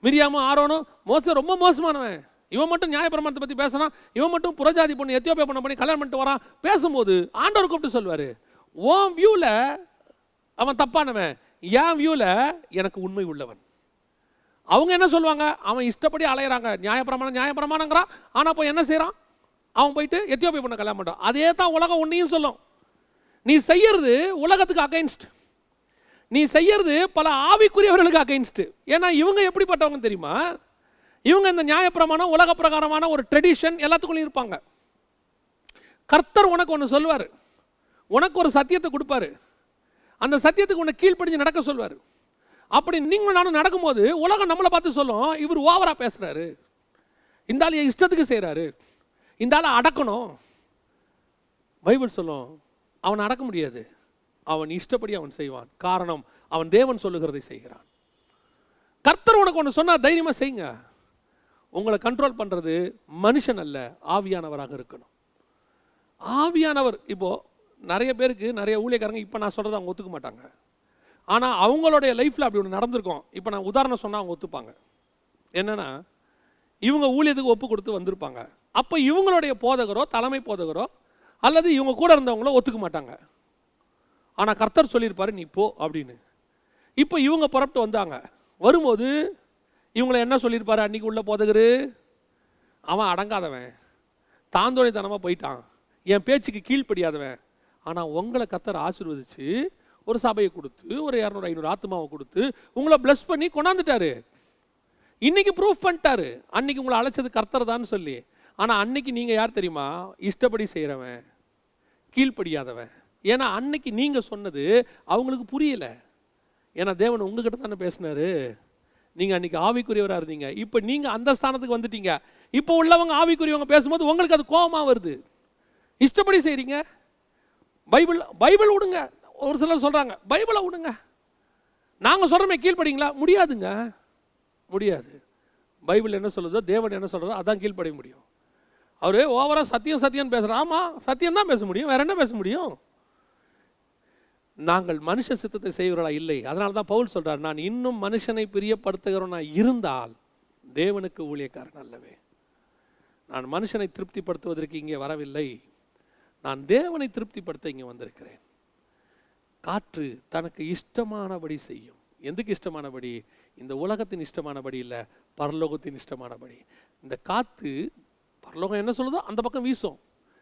மிரியாமும் ஆரோனும் மோசே ரொம்ப மோசமானவன், இவன் மட்டும் நியாயப்பிரமாணத்தை பற்றி பேசுகிறான், இவன் மட்டும் புறஜாதி பொண்ணு எத்தியோப்பியா பொண்ணை பண்ணி கல்யாணம் பண்ணிட்டு வரான். பேசும்போது ஆண்டவர் கூப்பிட்டு சொல்வார், உன் வியூவில் அவன் தப்பானவன், என் வியூவில் எனக்கு உண்மை உள்ளவன். அவங்க என்ன சொல்லுவாங்க, அவன் இஷ்டப்படி அலையிறாங்க, நியாயப்பிரமாணங்கிறான், ஆனால் போய் என்ன செய்கிறான், அவன் போயிட்டு எத்தியோப்பியா பொண்ணை கல்யாணம் பண்ணுறான். அதே தான் உலகம் ஒன்றையும் சொல்லும், நீ செய்யறது உலகத்துக்கு அகைன்ஸ்ட், நீ செய்யறது பல ஆவிக்குரியவர்களுக்கு அகைன்ஸ்ட். ஏன்னா இவங்க எப்படிப்பட்டவங்க தெரியுமா, இவங்க இந்த நியாயப்பிரமாணம் உலக பிரகாரமான ஒரு ட்ரெடிஷன் எல்லாத்துக்குள்ளேயும் இருப்பாங்க. கர்த்தர் உனக்கு ஒன்று சொல்வார், உனக்கு ஒரு சத்தியத்தை கொடுப்பாரு, அந்த சத்தியத்துக்கு உன்னை கீழ்ப்படிஞ்சு நடக்க சொல்வார். அப்படி நீங்கள் நானும் நடக்கும்போது உலகம் நம்மளை பார்த்து சொல்லும், இவர் ஓவரா பேசுறாரு, இந்த ஆள் இஷ்டத்துக்கு செய்கிறாரு, இந்த ஆளை அடக்கணும். பைபிள் சொல்லும் அவன் அடக்க முடியாது, அவன் இஷ்டப்படி அவன் செய்வான். காரணம் அவன் தேவன் சொல்லுகிறதை செய்கிறான். கர்த்தர் உனக்கு ஒன்று சொன்னா தைரியமா செய்யுங்க. உங்களை கண்ட்ரோல் பண்றது மனுஷன் அல்ல, ஆவியானவராக இருக்கணும். ஆவியானவர் இப்போ நிறைய பேருக்கு, நிறைய ஊழியக்காரங்க இப்போ நான் சொல்றதை அவங்க ஒத்துக்க மாட்டாங்க, ஆனால் அவங்களுடைய லைஃப்பில் அப்படி ஒன்று நடந்திருக்கும். இப்போ நான் உதாரணம் சொன்னால் அவங்க ஒத்துப்பாங்க. என்னன்னா, இவங்க ஊழியத்துக்கு ஒப்பு கொடுத்து வந்திருப்பாங்க, அப்போ இவங்களுடைய போதகரோ தலைமை போதகரோ அல்லது இவங்க கூட இருந்தவங்களோ ஒத்துக்க மாட்டாங்க. ஆனால் கர்த்தர் சொல்லியிருப்பாரு நீ போ அப்படின்னு. இப்போ இவங்க புறப்பட்டு வந்தாங்க, வரும்போது இவங்களை என்ன சொல்லியிருப்பாரு, அன்னைக்கு உள்ள போதகரு அவன் அடங்காதவன், தாந்தோணித்தனமாக போயிட்டான், என் பேச்சுக்கு கீழ்ப்படியாதவன். ஆனால் உங்களை கர்த்தர் ஆசீர்வதிச்சு ஒரு சபையை கொடுத்து ஒரு 200-500 ஆத்மாவை கொடுத்து உங்களை பிளஸ் பண்ணி கொண்டாந்துட்டாரு. இன்னைக்கு ப்ரூஃப் பண்ணிட்டாரு அன்னைக்கு உங்களை அழைச்சது கர்த்தர் தான் சொல்லி. ஆனால் அன்னைக்கு நீங்கள் யார் தெரியுமா, இஷ்டப்படி செய்கிறவன், கீழ்ப்படியாதவன். ஏன்னா அன்னைக்கு நீங்கள் சொன்னது அவங்களுக்கு புரியல. ஏன்னா தேவன் உங்ககிட்ட தானே பேசினாரு, நீங்கள் அன்னைக்கு ஆவிக்குரியவராக இருந்தீங்க, இப்போ நீங்கள் அந்த ஸ்தானத்துக்கு வந்துட்டீங்க. இப்போ உள்ளவங்க ஆவிக்குரியவங்க பேசும்போது உங்களுக்கு அது கோபமாக வருது, இஷ்டப்படி செய்கிறீங்க. பைபிள் விடுங்க. ஒரு சிலர் சொல்கிறாங்க பைபிளை விடுங்க, நாங்கள் சொல்கிறோமே கீழ்ப்படிங்களா, முடியாதுங்க, முடியாது. பைபிள் என்ன சொல்லுதோ, தேவன் என்ன சொல்கிறதோ அதான் கீழ்ப்படிய முடியும். அவரு ஓவரா சத்தியம் பேசுகிறார், ஆமாம் சத்தியம் தான் பேச முடியும், வேற என்ன பேச முடியும். நாங்கள் மனுஷ சித்தத்தை செய்வர்களா இல்லை. அதனால தான் பவுல் சொல்றார், நான் இன்னும் மனுஷனை பிரியப்படுத்துகிறவனா இருந்தால் தேவனுக்கு ஊழியக்காரன் அல்லவே. நான் மனுஷனை திருப்திப்படுத்துவதற்கு இங்கே வரவில்லை, நான் தேவனை திருப்திப்படுத்த இங்கே வந்திருக்கிறேன். காற்று தனக்கு இஷ்டமானபடி செய்யும். எதுக்கு இஷ்டமானபடி? இந்த உலகத்தின் இஷ்டமானபடி இல்லை, பரலோகத்தின் இஷ்டமானபடி. இந்த காற்று பரலோகம் என்ன சொல்லுதோ அந்த பக்கம் வீசும்,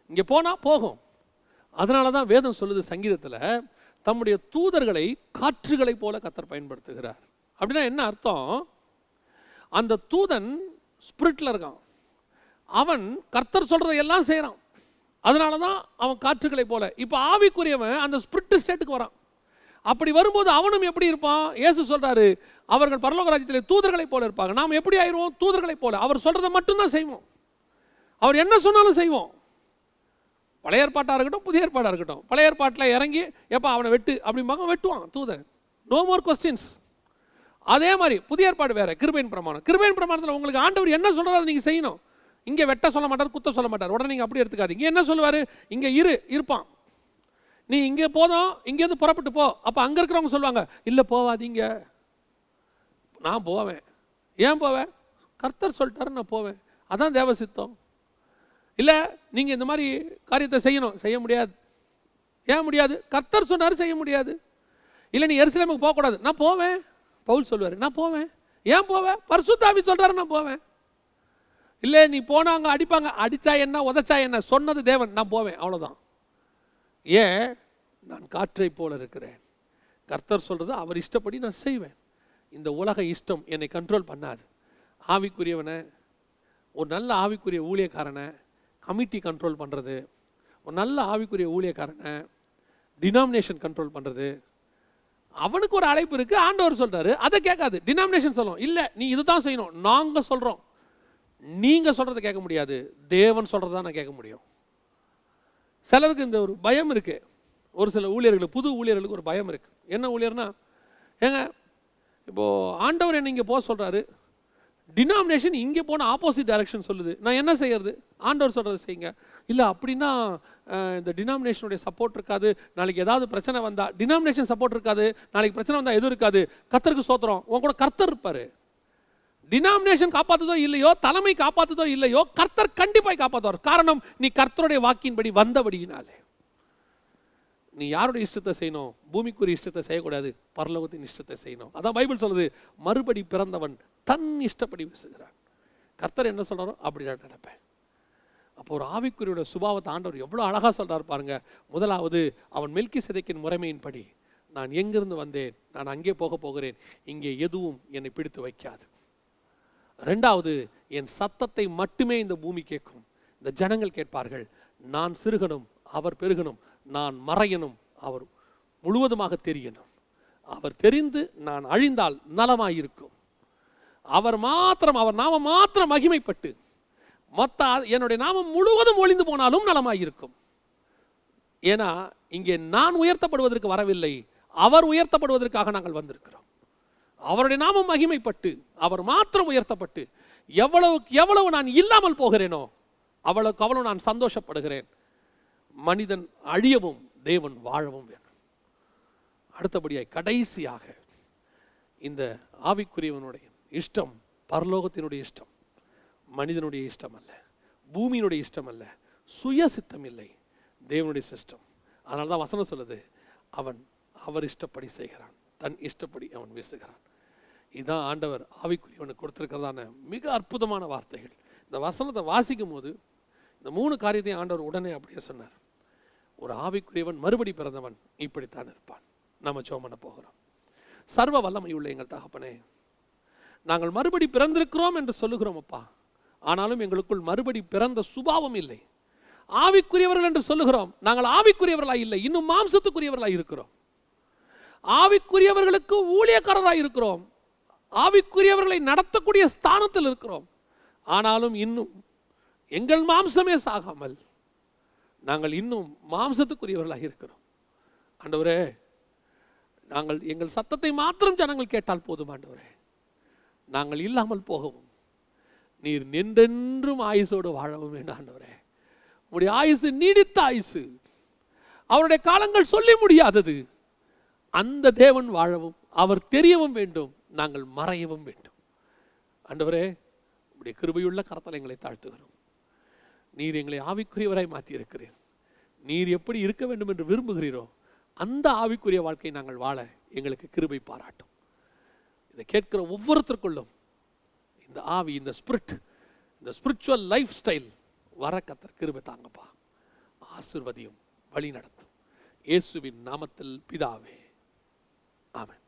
இங்கே போனால் போகும். அதனால தான் வேதம் சொல்லுது சங்கீதத்தில், தம்முடைய தூதர்களை காற்றுகளை போல கர்த்தர் பயன்படுத்துகிறார். அப்படின்னா என்ன அர்த்தம்? அந்த தூதன் ஸ்பிரிட்டில் இருக்கான், அவன் கர்த்தர் சொல்கிறத எல்லாம் செய்கிறான். அதனால தான் அவன் காற்றுகளை போல. இப்போ ஆவிக்குரியவன் அந்த ஸ்பிரிட் ஸ்டேட்டுக்கு வரான். அப்படி வரும்போது அவனும் எப்படி இருப்பான்? இயேசு சொல்கிறாரு, அவர்கள் பரலோக ராஜ்யத்தில் தூதர்களை போல இருப்பாங்க. நாம் எப்படி ஆயிடுவோம்? தூதர்களை போல. அவர் சொல்கிறத மட்டும்தான் செய்வோம், அவர் என்ன சொன்னாலும் செய்வோம். பழைய ஏற்பாட்டாக இருக்கட்டும், புதிய ஏற்பாடாக இருக்கட்டும். பழைய ஏற்பாட்டில் இறங்கி எப்போ அவனை வெட்டு அப்படிம்பாங்க, வெட்டுவான் தூதன், நோ மோர் கொஸ்டின்ஸ். அதே மாதிரி புதிய ஏற்பாடு வேறு, கிருபையின் பிரமாணம். கிருபையின் பிரமாணத்தில் உங்களுக்கு ஆண்டவர் என்ன சொல்கிறாரோ அதை நீங்கள் செய்யணும். இங்கே வெட்ட சொல்ல மாட்டார், குத்த சொல்ல மாட்டார். உடனே நீங்கள் அப்படி எடுத்துக்காதீங்க. என்ன சொல்லுவார்? இங்கே இருப்பான், நீ இங்கே போதும், இங்கேருந்து புறப்பட்டு போ. அப்போ அங்கே இருக்கிறவங்க சொல்லுவாங்க, இல்லை போவாதீங்க, நான் போவேன். ஏன் போவேன்? கர்த்தர் சொல்லிட்டாரு, நான் போவேன், அதான் தேவ சித்தம். இல்லை நீங்கள் இந்த மாதிரி காரியத்தை செய்ய முடியாது. ஏன் முடியாது? கர்த்தர் சொன்னார் செய்ய முடியாது. இல்லை நீ எருசலேமுக்கு போகக்கூடாது, நான் போவேன். பவுல் சொல்லுவார், நான் போவேன். ஏன் போவேன்? பரிசுத்த ஆவி சொல்கிறாரு, நான் போவேன். இல்லை நீ போனாங்க அடிப்பாங்க, அடித்தா என்ன உதச்சா என்ன, சொன்னது தேவன், நான் போவேன், அவ்வளோதான். ஏன்? நான் காற்றை போல இருக்கிறேன். கர்த்தர் சொல்கிறது அவர் இஷ்டப்படி நான் செய்வேன். இந்த உலக இஷ்டம் என்னை கண்ட்ரோல் பண்ணாது. ஆவிக்குரியவனை, ஒரு நல்ல ஆவிக்குரிய ஊழியக்காரனை கமிட்டி கண்ட்ரோல் பண்ணுறது, ஒரு நல்ல ஆவிக்குரிய ஊழியக்காரனை டினாமினேஷன் கண்ட்ரோல் பண்ணுறது, அவனுக்கு ஒரு அழைப்பு இருக்குது, ஆண்டவர் சொல்கிறாரு, அதை கேட்காது. டினாமினேஷன் சொல்லும், இல்லை நீ இதுதான் செய்யணும், நாங்கள் சொல்கிறோம், நீங்கள் சொல்கிறத கேட்க முடியாது, தேவன் சொல்கிறத தான் நான் கேட்க முடியும். சிலருக்கு இந்த ஒரு பயம் இருக்குது. ஒரு சில ஊழியர்களுக்கு, புது ஊழியர்களுக்கு ஒரு பயம் இருக்குது. என்ன ஊழியர்னா, ஏங்க இப்போது ஆண்டவர் என்ன இங்கே போக சொல்கிறாரு, டினாமினேஷன் இங்கே போன ஆப்போசிட் டைரக்ஷன் சொல்லுது, நான் என்ன செய்யறது? ஆண்டவர் சொல்கிறத செய்யுங்க. இல்லை அப்படின்னா இந்த டினாமினேஷனுடைய சப்போர்ட் இருக்காது, நாளைக்கு ஏதாவது பிரச்சனை வந்தால் டினாமினேஷன் சப்போர்ட் இருக்காது, நாளைக்கு பிரச்சனை வந்தால் எதுவும் இருக்காது, கர்த்தருக்கு சோத்திரம், உன் கூட கர்த்தர் இருப்பார். டினாமினேஷன் காப்பாற்றுதோ இல்லையோ, தலைமை காப்பாற்றுதோ இல்லையோ, கர்த்தர் கண்டிப்பாக காப்பாற்றுவார். காரணம், நீ கர்த்தருடைய வாக்கின்படி வந்தபடியினாலே. நீ யாருடைய இஷ்டத்தை செய்யணும்? பூமிக்குரிய இஷ்டத்தை செய்யக்கூடாது, பரலோகத்தின் இஷ்டத்தை செய்யணும். அதான் பைபிள் சொல்லுது, மறுபடி பிறந்தவன் தன் இஷ்டப்படி பேசுகிறான். கர்த்தர் என்ன சொல்கிறாரோ அப்படி நான் நினைப்பேன். அப்போ ஒரு ஆவிக்குரியோட சுபாவத்தை ஆண்டவர் எவ்வளோ அழகாக சொல்கிறார் பாருங்க. முதலாவது, அவன் மெல்கிசேதேக்கின் முறைமையின்படி, நான் எங்கிருந்து வந்தேன், நான் அங்கே போக போகிறேன், இங்கே எதுவும் என்னை பிடித்து வைக்காது. ரெண்டாவது, என் சத்தத்தை மட்டுமே இந்த பூமி கேட்கும், இந்த ஜனங்கள் கேட்பார்கள். நான் சிறுகணும், அவர் பெருகணும், நான் மறையணும், அவர் முழுவதுமாக தெரியணும். அவர் தெரிந்து நான் அழிந்தால் நலமாயிருக்கும். அவர் நாமம் மாத்திரம் மகிமைப்பட்டு மொத்த என்னுடைய நாமம் முழுவதும் ஒளிந்து போனாலும் நலமாயிருக்கும். ஏன்னா இங்கே நான் உயர்த்தப்படுவதற்கு வரவில்லை, அவர் உயர்த்தப்படுவதற்காக நாங்கள் வந்திருக்கிறோம். அவருடைய நாமம் மகிமைப்பட்டு அவர் மாத்திரம் உயர்த்தப்பட்டு எவ்வளவுக்கு எவ்வளவு நான் இல்லாமல் போகிறேனோ அவ்வளவுக்கு அவ்வளவு நான் சந்தோஷப்படுகிறேன். மனிதன் அழியவும் தேவன் வாழவும் வேண்டும். அடுத்தபடியாய் கடைசியாக, இந்த ஆவிக்குரியவனுடைய இஷ்டம் பரலோகத்தினுடைய இஷ்டம், மனிதனுடைய இஷ்டம் அல்ல, பூமியினுடைய இஷ்டம் அல்ல, சுய சித்தம் இல்லை, தேவனுடைய சிஸ்டம். அதனால தான் வசனம் சொல்லுது, அவன் அவர் இஷ்டப்படி செய்கிறான், தன் இஷ்டப்படி அவன் வீசுகிறான். இதுதான் ஆண்டவர் ஆவிக்குரியவனுக்கு கொடுத்திருக்கிறதான மிக அற்புதமான வார்த்தைகள். இந்த வசனத்தை வாசிக்கும் போது இந்த 3 காரியத்தையும் ஆண்டவர் உடனே அப்படியே சொன்னார். ஒரு ஆவிக்குரியவன் மறுபடி பிறந்தவன் இப்படித்தான் இருப்பான். நம்ம ஜெபம் பண்ண போகிறோம். சர்வ வல்லமை உள்ள எங்கள் தகப்பனே, நாங்கள் மறுபடி பிறந்திருக்கிறோம் என்று சொல்லுகிறோம் அப்பா, ஆனாலும் எங்களுக்குள் மறுபடி பிறந்த சுபாவம் இல்லை. ஆவிக்குரியவர்கள் என்று சொல்லுகிறோம், நாங்கள் ஆவிக்குரியவர்களாக இல்லை, இன்னும் மாம்சத்துக்குரியவர்களாக இருக்கிறோம். ஆவிக்குரியவர்களுக்கு ஊழியக்காரராக இருக்கிறோம், ஆவிக்குரியவர்களை நடத்தக்கூடிய ஸ்தானத்தில் இருக்கிறோம். ஆனாலும் இன்னும் எங்கள் மாம்சமே சாகாமல் நாங்கள் இன்னும் மாம்சத்துக்குரியவர்களாக இருக்கிறோம். ஆண்டவரே, நாங்கள் எங்கள் சத்தத்தை மாத்திரம் ஜனங்கள் கேட்டால் போதும் ஆண்டவரே, நாங்கள் இல்லாமல் போகவும் நீர் நின்றென்றும் ஆயுசோடு வாழவும் வேண்டும் ஆண்டவரே. உங்களுடைய ஆயுசு நீடித்த ஆயுசு, அவருடைய காலங்கள் சொல்லி முடியாதது. அந்த தேவன் வாழவும் அவர் தெரியவும் வேண்டும், நாங்கள் மறையவும் வேண்டும். ஆண்டவரே, உங்களுடைய கிருபையுள்ள கரத்தில் எங்களை தாழ்த்துகிறோம். நீர் எங்களை ஆவிக்குரியவராய் மாற்றி இருக்கிறீர். நீர் எப்படி இருக்க வேண்டும் என்று விரும்புகிறீரோ அந்த ஆவிக்குரிய வாழ்க்கை நாங்கள் வாழ எங்களுக்கு கிருபை பாராட்டும். இதை கேட்கிற ஒவ்வொருத்தருக்குள்ளும் இந்த ஆவி, இந்த ஸ்பிரிட், இந்த ஸ்பிரிச்சுவல் லைஃப் ஸ்டைல் வர கர்த்தர் கிருபை தாங்கப்பா. ஆசீர்வதியும், வழி நடத்தும். இயேசுவின் நாமத்தில் பிதாவே, ஆமென்.